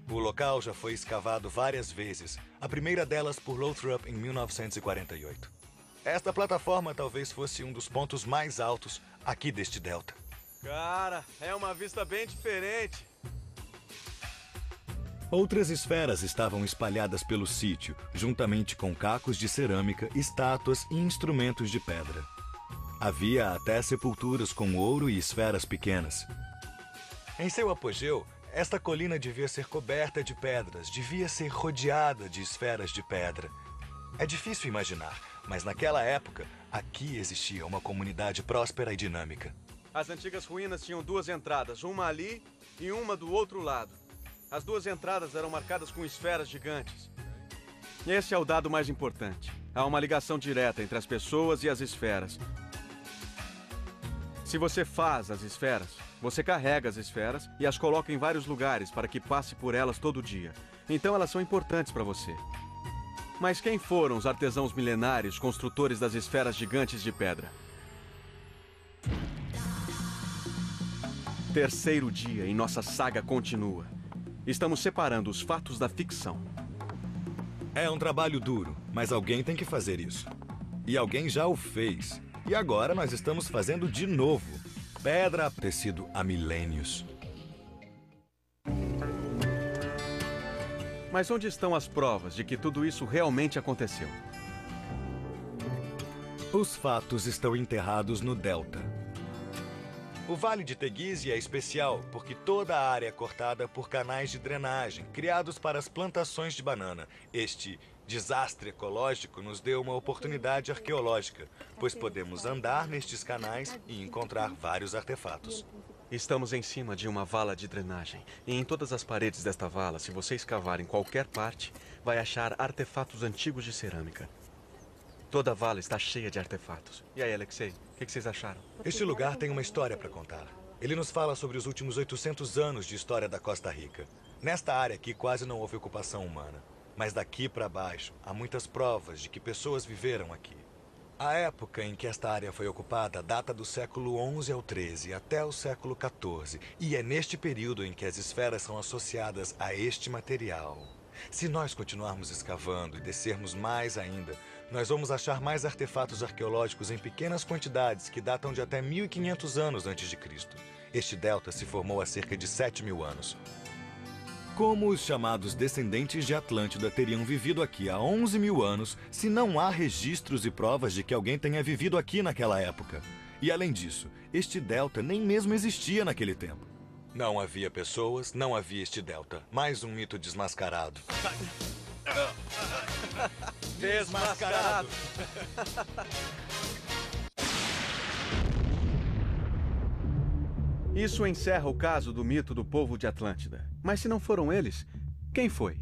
O local já foi escavado várias vezes, a primeira delas por Lothrop em 1948. Esta plataforma talvez fosse um dos pontos mais altos aqui deste delta. Cara, é uma vista bem diferente. Outras esferas estavam espalhadas pelo sítio, juntamente com cacos de cerâmica, estátuas e instrumentos de pedra. Havia até sepulturas com ouro e esferas pequenas. Em seu apogeu, Esta colina devia ser coberta de pedras, devia ser rodeada de esferas de pedra. É difícil imaginar, mas naquela época, aqui existia uma comunidade próspera e dinâmica. As antigas ruínas tinham duas entradas, uma ali e uma do outro lado. As duas entradas eram marcadas com esferas gigantes. Esse é o dado mais importante. Há uma ligação direta entre as pessoas e as esferas. Se você faz as esferas, você carrega as esferas e as coloca em vários lugares para que passe por elas todo dia. Então elas são importantes para você. Mas quem foram os artesãos milenários construtores das esferas gigantes de pedra? Terceiro dia e nossa saga continua. Estamos separando os fatos da ficção. É um trabalho duro, mas alguém tem que fazer isso. E alguém já o fez. E agora nós estamos fazendo de novo. Pedra tecido há milênios. Mas onde estão as provas de que tudo isso realmente aconteceu? Os fatos estão enterrados no delta. O Vale de Teguise é especial porque toda a área é cortada por canais de drenagem criados para as plantações de banana. Este desastre ecológico nos deu uma oportunidade arqueológica, pois podemos andar nestes canais e encontrar vários artefatos. Estamos em cima de uma vala de drenagem. E em todas as paredes desta vala, se você escavar em qualquer parte, vai achar artefatos antigos de cerâmica. Toda a vala está cheia de artefatos. E aí, Alexei, o que vocês acharam? Este lugar tem uma história para contar. Ele nos fala sobre os últimos 800 anos de história da Costa Rica. Nesta área aqui quase não houve ocupação humana. Mas daqui para baixo, há muitas provas de que pessoas viveram aqui. A época em que esta área foi ocupada data do século XI ao XIII até o século XIV. E é neste período em que as esferas são associadas a este material. Se nós continuarmos escavando e descermos mais ainda, nós vamos achar mais artefatos arqueológicos em pequenas quantidades que datam de até 1500 anos antes de Cristo. Este delta se formou há cerca de 7.000 anos. Como os chamados descendentes de Atlântida teriam vivido aqui há 11.000 anos, se não há registros e provas de que alguém tenha vivido aqui naquela época? E além disso, este delta nem mesmo existia naquele tempo. Não havia pessoas, não havia este delta. Mais um mito desmascarado. Desmascarado! Isso encerra o caso do mito do povo de Atlântida. Mas se não foram eles, quem foi?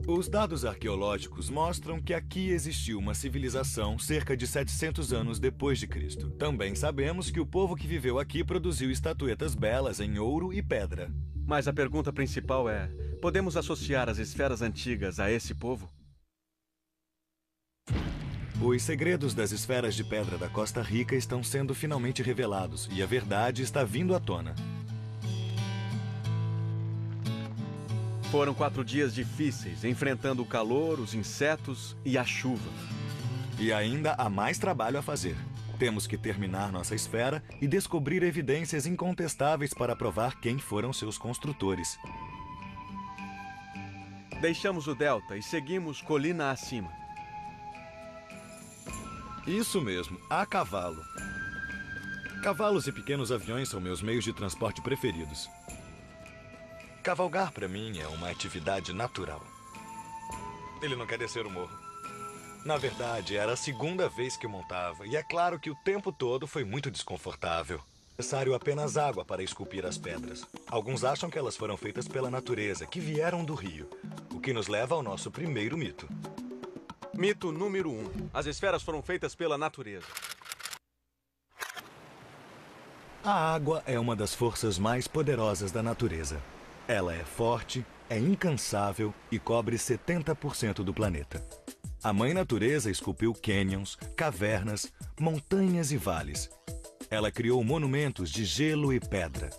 Os dados arqueológicos mostram que aqui existiu uma civilização cerca de 700 anos depois de Cristo. Também sabemos que o povo que viveu aqui produziu estatuetas belas em ouro e pedra. Mas a pergunta principal é: podemos associar as esferas antigas a esse povo? Os segredos das esferas de pedra da Costa Rica estão sendo finalmente revelados e a verdade está vindo à tona. Foram 4 dias difíceis, enfrentando o calor, os insetos e a chuva. E ainda há mais trabalho a fazer. Temos que terminar nossa esfera e descobrir evidências incontestáveis para provar quem foram seus construtores. Deixamos o delta e seguimos colina acima. Isso mesmo, a cavalo. Cavalos e pequenos aviões são meus meios de transporte preferidos. Cavalgar, para mim, é uma atividade natural. Ele não quer descer o morro. Na verdade, era a segunda vez que montava, e é claro que o tempo todo foi muito desconfortável. É necessário apenas água para esculpir as pedras. Alguns acham que elas foram feitas pela natureza, que vieram do rio. O que nos leva ao nosso primeiro mito. Mito número 1. As esferas foram feitas pela natureza. A água é uma das forças mais poderosas da natureza. Ela é forte, é incansável e cobre 70% do planeta. A Mãe Natureza esculpiu cânions, cavernas, montanhas e vales. Ela criou monumentos de gelo e pedra.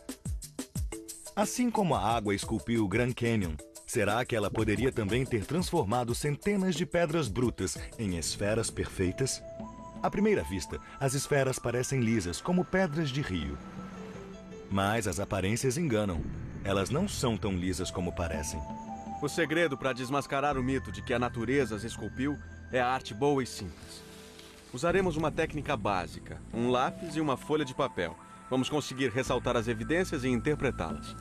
Assim como a água esculpiu o Grand Canyon, será que ela poderia também ter transformado centenas de pedras brutas em esferas perfeitas? À primeira vista, as esferas parecem lisas, como pedras de rio. Mas as aparências enganam. Elas não são tão lisas como parecem. O segredo para desmascarar o mito de que a natureza as esculpiu é a arte boa e simples. Usaremos uma técnica básica, um lápis e uma folha de papel. Vamos conseguir ressaltar as evidências e interpretá-las.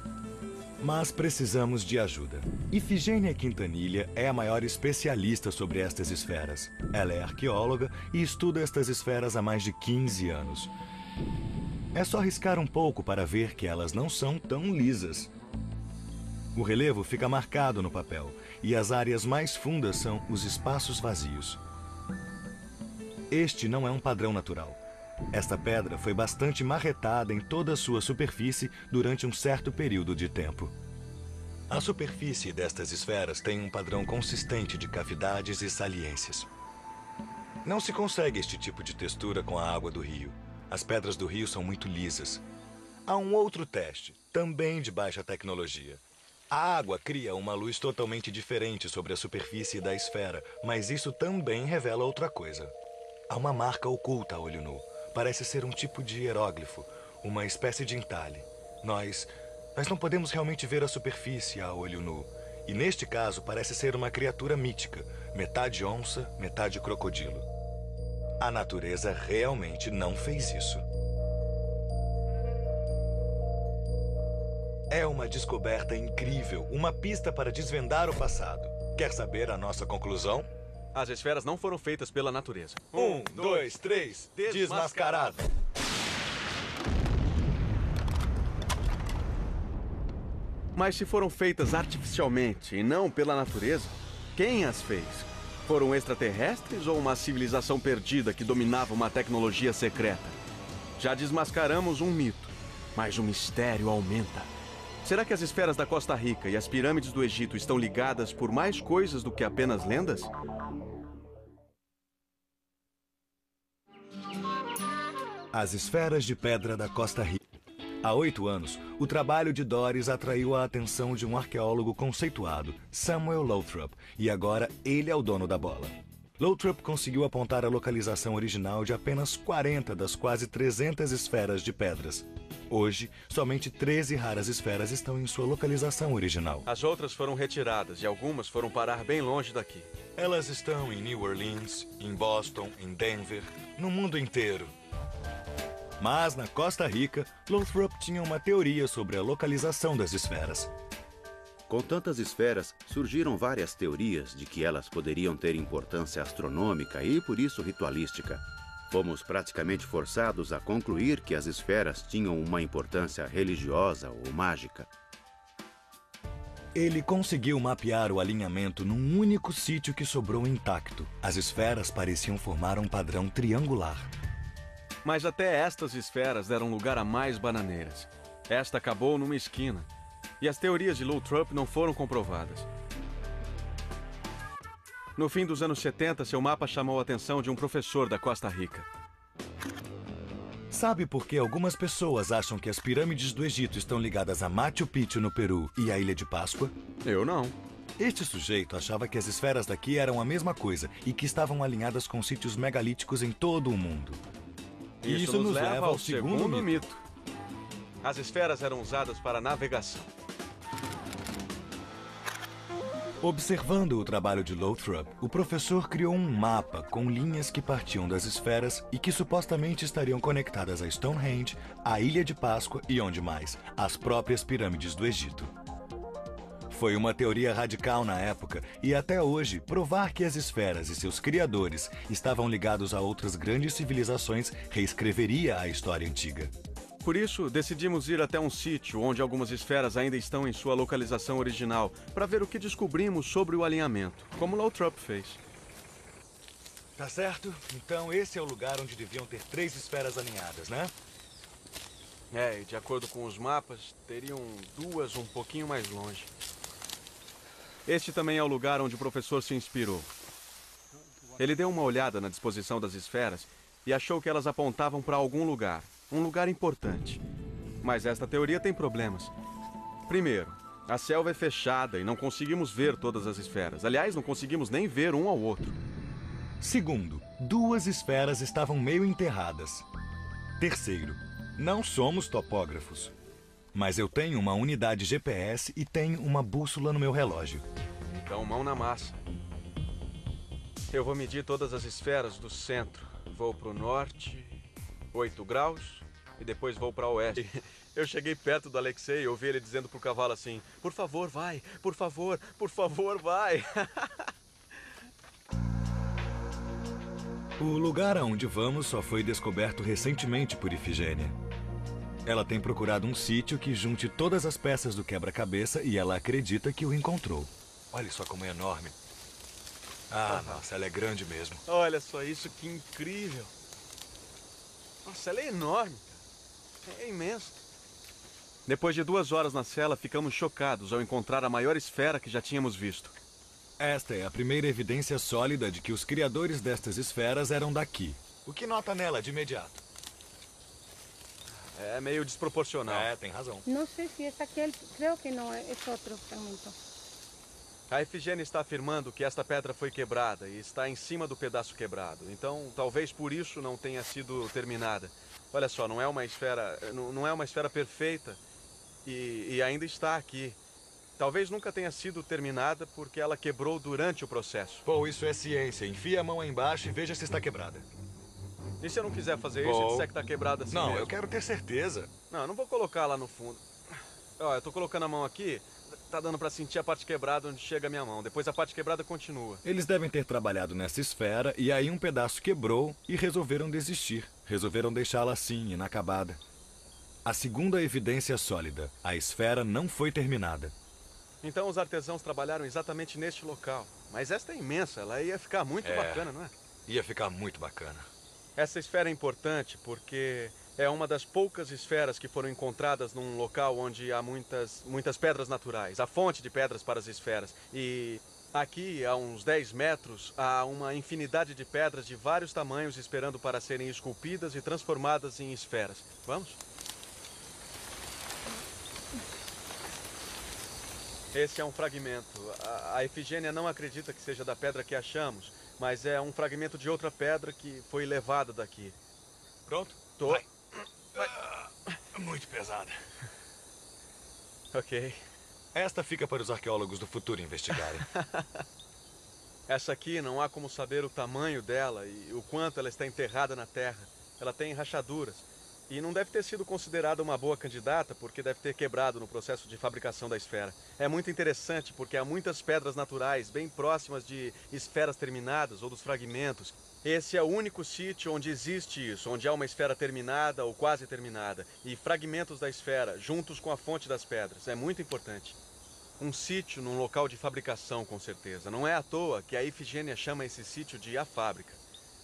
Mas precisamos de ajuda. Ifigênia Quintanilha é a maior especialista sobre estas esferas. Ela é arqueóloga e estuda estas esferas há mais de 15 anos. É só riscar um pouco para ver que elas não são tão lisas. O relevo fica marcado no papel e as áreas mais fundas são os espaços vazios. Este não é um padrão natural. Esta pedra foi bastante marretada em toda a sua superfície durante um certo período de tempo. A superfície destas esferas tem um padrão consistente de cavidades e saliências. Não se consegue este tipo de textura com a água do rio. As pedras do rio são muito lisas. Há um outro teste, também de baixa tecnologia. A água cria uma luz totalmente diferente sobre a superfície da esfera, mas isso também revela outra coisa. Há uma marca oculta a olho nu. Parece ser um tipo de hieróglifo, uma espécie de entalhe. Nós não podemos realmente ver a superfície a olho nu. E neste caso parece ser uma criatura mítica, metade onça, metade crocodilo. A natureza realmente não fez isso. É uma descoberta incrível, uma pista para desvendar o passado. Quer saber a nossa conclusão? As esferas não foram feitas pela natureza. 1, 2, 3, desmascarado. Mas se foram feitas artificialmente e não pela natureza, quem as fez? Foram extraterrestres ou uma civilização perdida que dominava uma tecnologia secreta? Já desmascaramos um mito, mas o mistério aumenta. Será que as esferas da Costa Rica e as pirâmides do Egito estão ligadas por mais coisas do que apenas lendas? As esferas de pedra da Costa Rica. Há 8 anos, o trabalho de Doris atraiu a atenção de um arqueólogo conceituado, Samuel Lothrop, e agora ele é o dono da bola. Lothrop conseguiu apontar a localização original de apenas 40 das quase 300 esferas de pedras. Hoje, somente 13 raras esferas estão em sua localização original. As outras foram retiradas e algumas foram parar bem longe daqui. Elas estão em New Orleans, em Boston, em Denver, no mundo inteiro. Mas na Costa Rica, Lothrop tinha uma teoria sobre a localização das esferas. Com tantas esferas, surgiram várias teorias de que elas poderiam ter importância astronômica e, por isso, ritualística. Fomos praticamente forçados a concluir que as esferas tinham uma importância religiosa ou mágica. Ele conseguiu mapear o alinhamento num único sítio que sobrou intacto. As esferas pareciam formar um padrão triangular. Mas até estas esferas deram lugar a mais bananeiras. Esta acabou numa esquina. E as teorias de Lothrop não foram comprovadas. No fim dos anos 70, seu mapa chamou a atenção de um professor da Costa Rica. Sabe por que algumas pessoas acham que as pirâmides do Egito estão ligadas a Machu Picchu no Peru e à Ilha de Páscoa? Eu não. Este sujeito achava que as esferas daqui eram a mesma coisa e que estavam alinhadas com sítios megalíticos em todo o mundo. Isso nos leva ao segundo mito. As esferas eram usadas para navegação. Observando o trabalho de Lothrop, o professor criou um mapa com linhas que partiam das esferas e que supostamente estariam conectadas a Stonehenge, a Ilha de Páscoa e onde mais? As próprias pirâmides do Egito. Foi uma teoria radical na época e até hoje, provar que as esferas e seus criadores estavam ligados a outras grandes civilizações reescreveria a história antiga. Por isso, decidimos ir até um sítio onde algumas esferas ainda estão em sua localização original, para ver o que descobrimos sobre o alinhamento, como Lothrop fez. Tá certo? Então esse é o lugar onde deviam ter 3 esferas alinhadas, né? E de acordo com os mapas, teriam 2 um pouquinho mais longe. Este também é o lugar onde o professor se inspirou. Ele deu uma olhada na disposição das esferas e achou que elas apontavam para algum lugar. Um lugar importante. Mas esta teoria tem problemas. Primeiro, a selva é fechada e não conseguimos ver todas as esferas. Aliás, não conseguimos nem ver um ao outro. Segundo, 2 esferas estavam meio enterradas. Terceiro, não somos topógrafos. Mas eu tenho uma unidade GPS e tenho uma bússola no meu relógio. Então, mão na massa. Eu vou medir todas as esferas do centro. Vou para o norte, 8 graus. e depois vou para oeste. Eu cheguei perto do Alexei e ouvi ele dizendo pro cavalo assim: por favor, vai, por favor, vai. O lugar aonde vamos só foi descoberto recentemente por Ifigênia. Ela tem procurado um sítio que junte todas as peças do quebra-cabeça e ela acredita que o encontrou. Olha só como é enorme. Ah, nossa, ela é grande mesmo. Olha só isso, que incrível. Nossa, ela é enorme, cara. É imenso. Depois de 2 horas na cela, ficamos chocados ao encontrar a maior esfera que já tínhamos visto. Esta é a primeira evidência sólida de que os criadores destas esferas eram daqui. O que nota nela de imediato? É meio desproporcional. É, tem razão. No sé si es aquel, creo que no, es otro fragmento. A Ifigênia está afirmando que esta pedra foi quebrada e está em cima do pedaço quebrado. Então, talvez por isso não tenha sido terminada. Olha só, não é uma esfera perfeita e ainda está aqui. Talvez nunca tenha sido terminada porque ela quebrou durante o processo. Pô, isso é ciência. Enfia a mão aí embaixo e veja se está quebrada. E se eu não quiser fazer isso e disser que está quebrada assim Não, mesmo? eu quero ter certeza. Não, eu não vou colocar lá no fundo. Ó, eu tô colocando a mão aqui, tá dando pra sentir a parte quebrada onde chega a minha mão. Depois a parte quebrada continua. Eles devem ter trabalhado nessa esfera e aí um pedaço quebrou e resolveram desistir. Resolveram deixá-la assim, inacabada. A segunda evidência sólida. A esfera não foi terminada. Então os artesãos trabalharam exatamente neste local. Mas esta é imensa, ela ia ficar muito bacana, não é? Ia ficar muito bacana. Essa esfera é importante porque é uma das poucas esferas que foram encontradas num local onde há muitas pedras naturais. A fonte de pedras para as esferas. E aqui, a uns 10 metros, há uma infinidade de pedras de vários tamanhos esperando para serem esculpidas e transformadas em esferas. Vamos? Esse é um fragmento. A Ifigênia não acredita que seja da pedra que achamos, mas é um fragmento de outra pedra que foi levada daqui. Pronto? Tô. Vai. Muito pesada. Ok. Esta fica para os arqueólogos do futuro investigarem. Essa aqui não há como saber o tamanho dela e o quanto ela está enterrada na terra. Ela tem rachaduras. E não deve ter sido considerada uma boa candidata porque deve ter quebrado no processo de fabricação da esfera. É muito interessante porque há muitas pedras naturais bem próximas de esferas terminadas ou dos fragmentos. Esse é o único sítio onde existe isso, onde há uma esfera terminada ou quase terminada e fragmentos da esfera juntos com a fonte das pedras. É muito importante. Um sítio num local de fabricação, com certeza. Não é à toa que a Ifigênia chama esse sítio de a fábrica.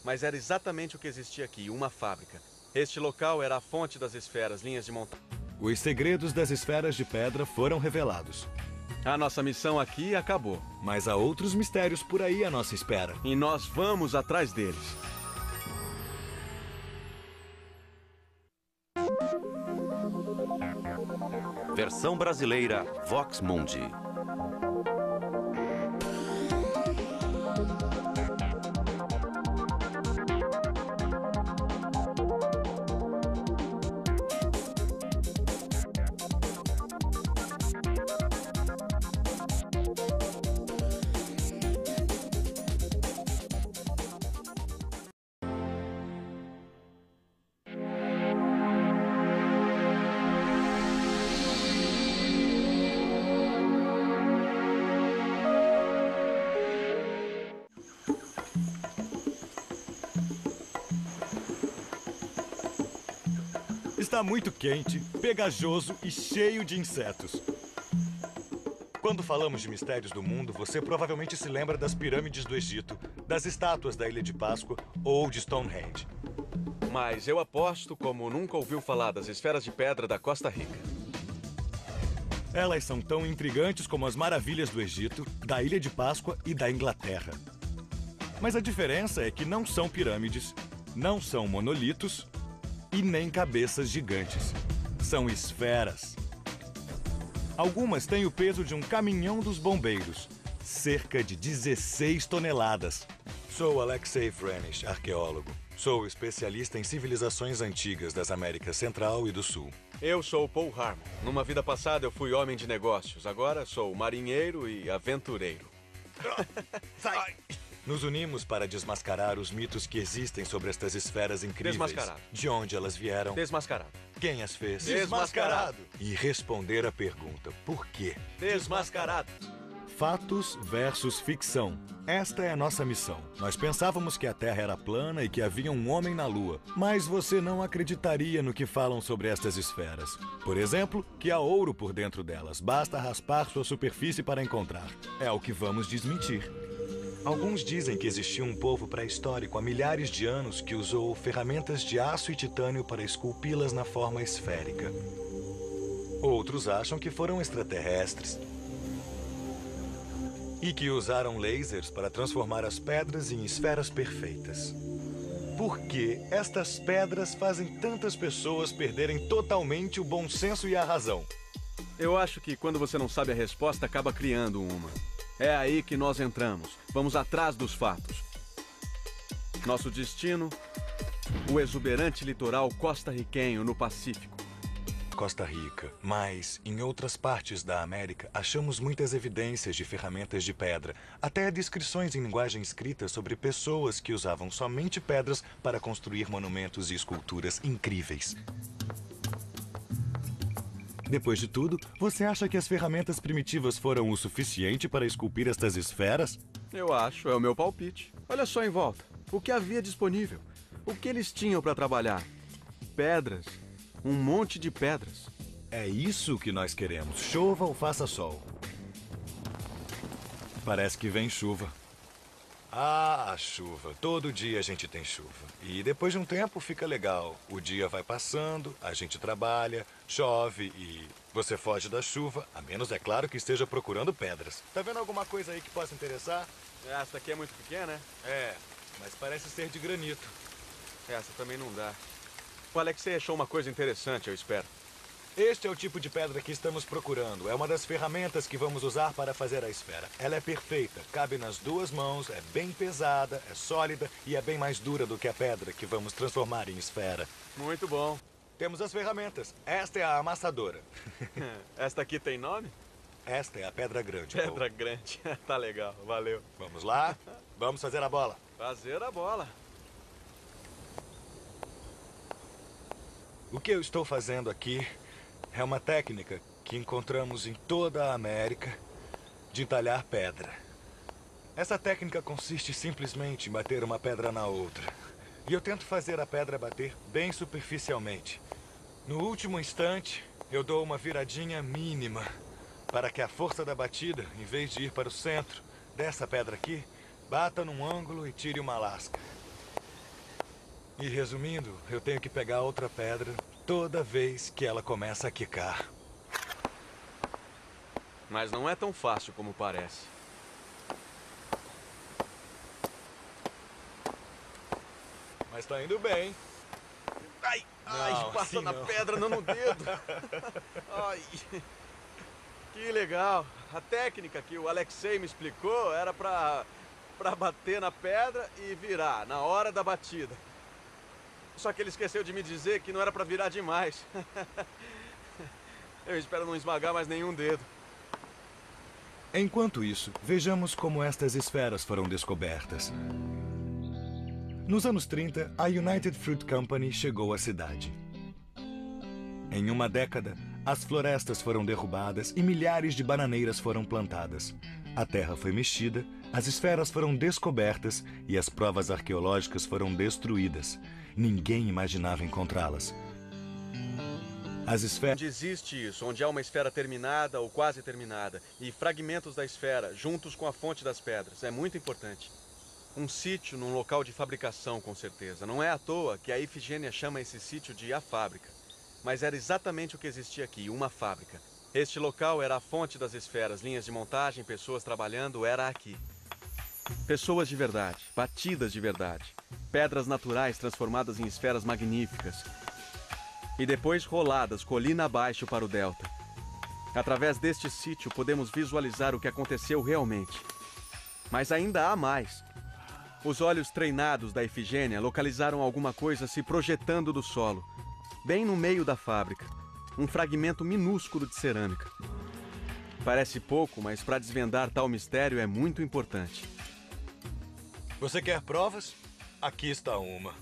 Mas era exatamente o que existia aqui, uma fábrica. Este local era a fonte das esferas, linhas de montagem. Os segredos das esferas de pedra foram revelados. A nossa missão aqui acabou. Mas há outros mistérios por aí à nossa espera. E nós vamos atrás deles. Versão brasileira Vox Mundi. Está muito quente, pegajoso e cheio de insetos. Quando falamos de mistérios do mundo, você provavelmente se lembra das pirâmides do Egito, das estátuas da Ilha de Páscoa ou de Stonehenge. Mas eu aposto como nunca ouviu falar das esferas de pedra da Costa Rica. Elas são tão intrigantes como as maravilhas do Egito, da Ilha de Páscoa e da Inglaterra. Mas a diferença é que não são pirâmides, não são monolitos e nem cabeças gigantes. São esferas. Algumas têm o peso de um caminhão dos bombeiros, cerca de 16 toneladas. Sou Alexei Frenish, arqueólogo. Sou especialista em civilizações antigas das Américas Central e do Sul. Eu sou o Paul Harmon. Numa vida passada eu fui homem de negócios. Agora sou marinheiro e aventureiro. Sai! Nos unimos para desmascarar os mitos que existem sobre estas esferas incríveis. Desmascarado. De onde elas vieram. Desmascarado. Quem as fez. Desmascarado. E responder a pergunta, por quê? Desmascarado. Fatos versus ficção. Esta é a nossa missão. Nós pensávamos que a Terra era plana e que havia um homem na Lua. Mas você não acreditaria no que falam sobre estas esferas. Por exemplo, que há ouro por dentro delas. Basta raspar sua superfície para encontrar. É o que vamos desmentir. Alguns dizem que existiu um povo pré-histórico há milhares de anos que usou ferramentas de aço e titânio para esculpi-las na forma esférica. Outros acham que foram extraterrestres. E que usaram lasers para transformar as pedras em esferas perfeitas. Por que estas pedras fazem tantas pessoas perderem totalmente o bom senso e a razão? Eu acho que quando você não sabe a resposta, acaba criando uma. É aí que nós entramos. Vamos atrás dos fatos. Nosso destino, o exuberante litoral costarriquenho no Pacífico. Costa Rica, mas em outras partes da América achamos muitas evidências de ferramentas de pedra, até descrições em linguagem escrita sobre pessoas que usavam somente pedras para construir monumentos e esculturas incríveis. Depois de tudo, você acha que as ferramentas primitivas foram o suficiente para esculpir estas esferas? Eu acho, é o meu palpite. Olha só em volta. O que havia disponível? O que eles tinham para trabalhar? Pedras. Um monte de pedras. É isso que nós queremos, chova ou faça sol. Parece que vem chuva. Ah, a chuva. Todo dia a gente tem chuva. E depois de um tempo fica legal. O dia vai passando, a gente trabalha, chove e você foge da chuva, a menos, é claro, que esteja procurando pedras. Tá vendo alguma coisa aí que possa interessar? Essa aqui é muito pequena, né? É, mas parece ser de granito. Essa também não dá. O Alexei achou uma coisa interessante, eu espero. Este é o tipo de pedra que estamos procurando. É uma das ferramentas que vamos usar para fazer a esfera. Ela é perfeita, cabe nas duas mãos, é bem pesada, é sólida e é bem mais dura do que a pedra que vamos transformar em esfera. Muito bom. Temos as ferramentas. Esta é a amassadora. Esta aqui tem nome? Esta é a pedra grande. Pedra grande. Tá legal, valeu. Vamos lá? Vamos fazer a bola. Fazer a bola. O que eu estou fazendo aqui é uma técnica que encontramos em toda a América de talhar pedra. Essa técnica consiste simplesmente em bater uma pedra na outra. E eu tento fazer a pedra bater bem superficialmente. No último instante, eu dou uma viradinha mínima para que a força da batida, em vez de ir para o centro dessa pedra aqui, bata num ângulo e tire uma lasca. E resumindo, eu tenho que pegar outra pedra toda vez que ela começa a quicar. Mas não é tão fácil como parece. Mas tá indo bem. Ai, Não, passa assim na não. pedra, não no dedo. Ai, que legal. A técnica que o Alexei me explicou era pra bater na pedra e virar na hora da batida. Só que ele esqueceu de me dizer que não era pra virar demais. Eu espero não esmagar mais nenhum dedo. Enquanto isso, vejamos como estas esferas foram descobertas. Nos anos 30, a United Fruit Company chegou à cidade. Em uma década, as florestas foram derrubadas e milhares de bananeiras foram plantadas. A terra foi mexida, as esferas foram descobertas e as provas arqueológicas foram destruídas. Ninguém imaginava encontrá-las. As esferas... Onde existe isso, onde há uma esfera terminada ou quase terminada e fragmentos da esfera juntos com a fonte das pedras, é muito importante. Um sítio num local de fabricação, com certeza. Não é à toa que a Ifigênia chama esse sítio de A Fábrica. Mas era exatamente o que existia aqui, uma fábrica. Este local era a fonte das esferas, linhas de montagem, pessoas trabalhando, era aqui. Pessoas de verdade, batidas de verdade. Pedras naturais transformadas em esferas magníficas. E depois roladas colina abaixo para o delta. Através deste sítio podemos visualizar o que aconteceu realmente. Mas ainda há mais. Os olhos treinados da Ifigênia localizaram alguma coisa se projetando do solo, bem no meio da fábrica. Um fragmento minúsculo de cerâmica. Parece pouco, mas para desvendar tal mistério é muito importante. Você quer provas? Aqui está uma.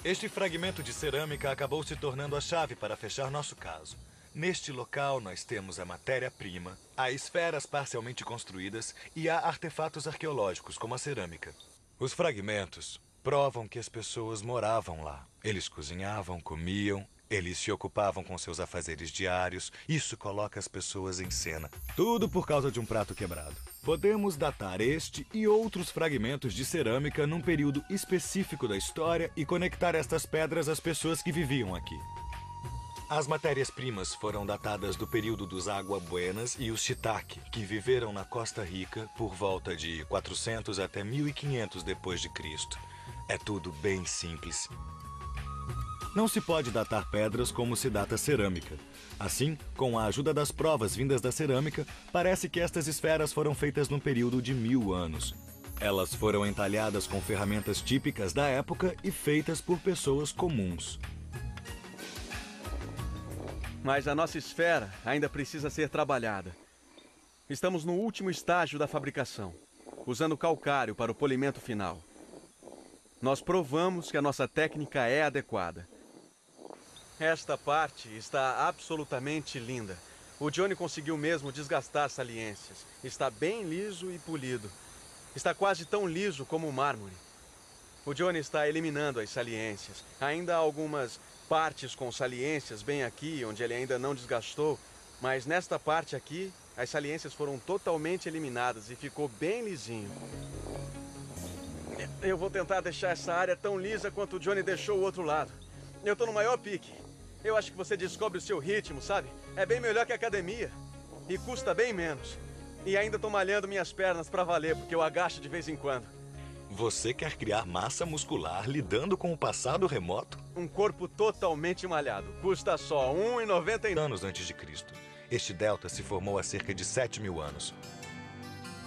Este fragmento de cerâmica acabou se tornando a chave para fechar nosso caso. Neste local, nós temos a matéria-prima, há esferas parcialmente construídas e há artefatos arqueológicos, como a cerâmica. Os fragmentos provam que as pessoas moravam lá. Eles cozinhavam, comiam, eles se ocupavam com seus afazeres diários. Isso coloca as pessoas em cena. Tudo por causa de um prato quebrado. Podemos datar este e outros fragmentos de cerâmica num período específico da história e conectar estas pedras às pessoas que viviam aqui. As matérias-primas foram datadas do período dos Água Buenas e os Shiitake, que viveram na Costa Rica por volta de 400 até 1500 depois de Cristo. É tudo bem simples. Não se pode datar pedras como se data cerâmica. Assim, com a ajuda das provas vindas da cerâmica, parece que estas esferas foram feitas num período de 1000 anos. Elas foram entalhadas com ferramentas típicas da época e feitas por pessoas comuns. Mas a nossa esfera ainda precisa ser trabalhada. Estamos no último estágio da fabricação, usando calcário para o polimento final. Nós provamos que a nossa técnica é adequada. Esta parte está absolutamente linda. O Johnny conseguiu mesmo desgastar saliências. Está bem liso e polido. Está quase tão liso como o mármore. O Johnny está eliminando as saliências. Ainda há algumas partes com saliências bem aqui, onde ele ainda não desgastou, mas nesta parte aqui, as saliências foram totalmente eliminadas e ficou bem lisinho. Eu vou tentar deixar essa área tão lisa quanto o Johnny deixou o outro lado. Eu tô no maior pique. Eu acho que você descobre o seu ritmo, sabe? É bem melhor que a academia. E custa bem menos. E ainda tô malhando minhas pernas pra valer, porque eu agacho de vez em quando. Você quer criar massa muscular lidando com o passado remoto? Um corpo totalmente malhado. Custa só R$1,99. Anos antes de Cristo. Este delta se formou há cerca de 7.000 anos.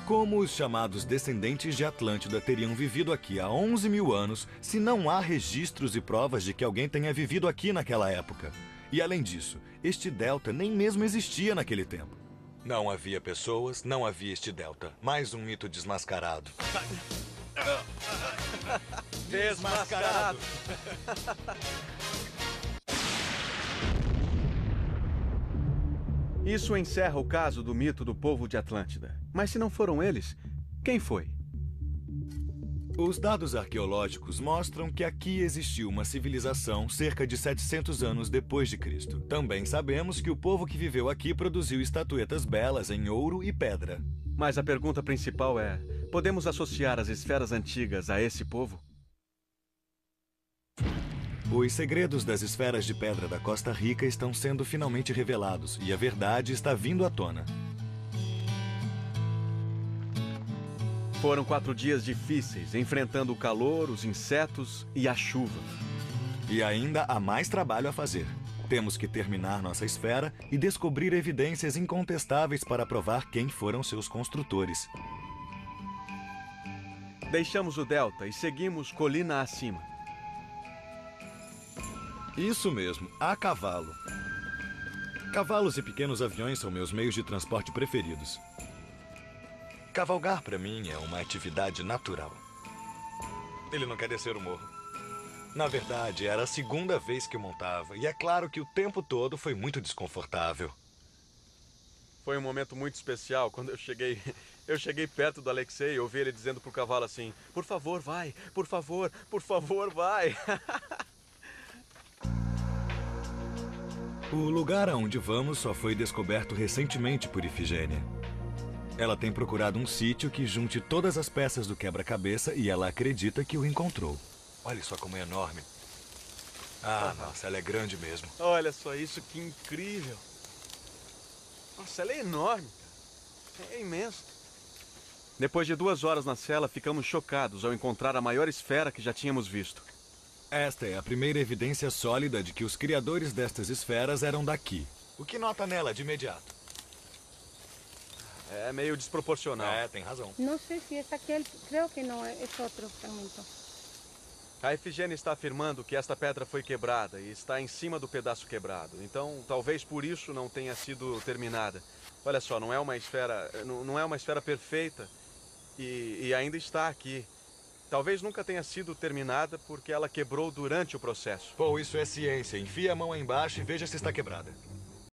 Como os chamados descendentes de Atlântida teriam vivido aqui há 11.000 anos, se não há registros e provas de que alguém tenha vivido aqui naquela época? E além disso, este delta nem mesmo existia naquele tempo. Não havia pessoas, não havia este delta. Mais um mito desmascarado. Desmascarado. Isso encerra o caso do mito do povo de Atlântida. Mas se não foram eles, quem foi? Os dados arqueológicos mostram que aqui existiu uma civilização cerca de 700 anos depois de Cristo. Também sabemos que o povo que viveu aqui produziu estatuetas belas em ouro e pedra. Mas a pergunta principal é: podemos associar as esferas antigas a esse povo? Os segredos das esferas de pedra da Costa Rica estão sendo finalmente revelados e a verdade está vindo à tona. Foram 4 dias difíceis, enfrentando o calor, os insetos e a chuva. E ainda há mais trabalho a fazer. Temos que terminar nossa esfera e descobrir evidências incontestáveis para provar quem foram seus construtores. Deixamos o delta e seguimos colina acima. Isso mesmo, a cavalo. Cavalos e pequenos aviões são meus meios de transporte preferidos. Cavalgar, para mim, é uma atividade natural. Ele não quer descer o morro. Na verdade, era a segunda vez que eu montava, e é claro que o tempo todo foi muito desconfortável. Foi um momento muito especial quando eu cheguei perto do Alexei e ouvi ele dizendo pro cavalo assim: por favor, vai, por favor, vai. O lugar aonde vamos só foi descoberto recentemente por Ifigênia. Ela tem procurado um sítio que junte todas as peças do quebra-cabeça e ela acredita que o encontrou. Olha só como é enorme. Nossa, ela é grande mesmo. Olha só isso, que incrível. Nossa, ela é enorme, cara. É imenso. Depois de 2 horas na cela, ficamos chocados ao encontrar a maior esfera que já tínhamos visto. Esta é a primeira evidência sólida de que os criadores destas esferas eram daqui. O que nota nela de imediato? É meio desproporcional. É, tem razão. No sé si es aquel, creo que no, es otro fragmento. A Ifigênia está afirmando que esta pedra foi quebrada e está em cima do pedaço quebrado. Então, talvez por isso não tenha sido terminada. Olha só, não é uma esfera perfeita e ainda está aqui. Talvez nunca tenha sido terminada porque ela quebrou durante o processo. Pô, isso é ciência. Enfia a mão aí embaixo e veja se está quebrada.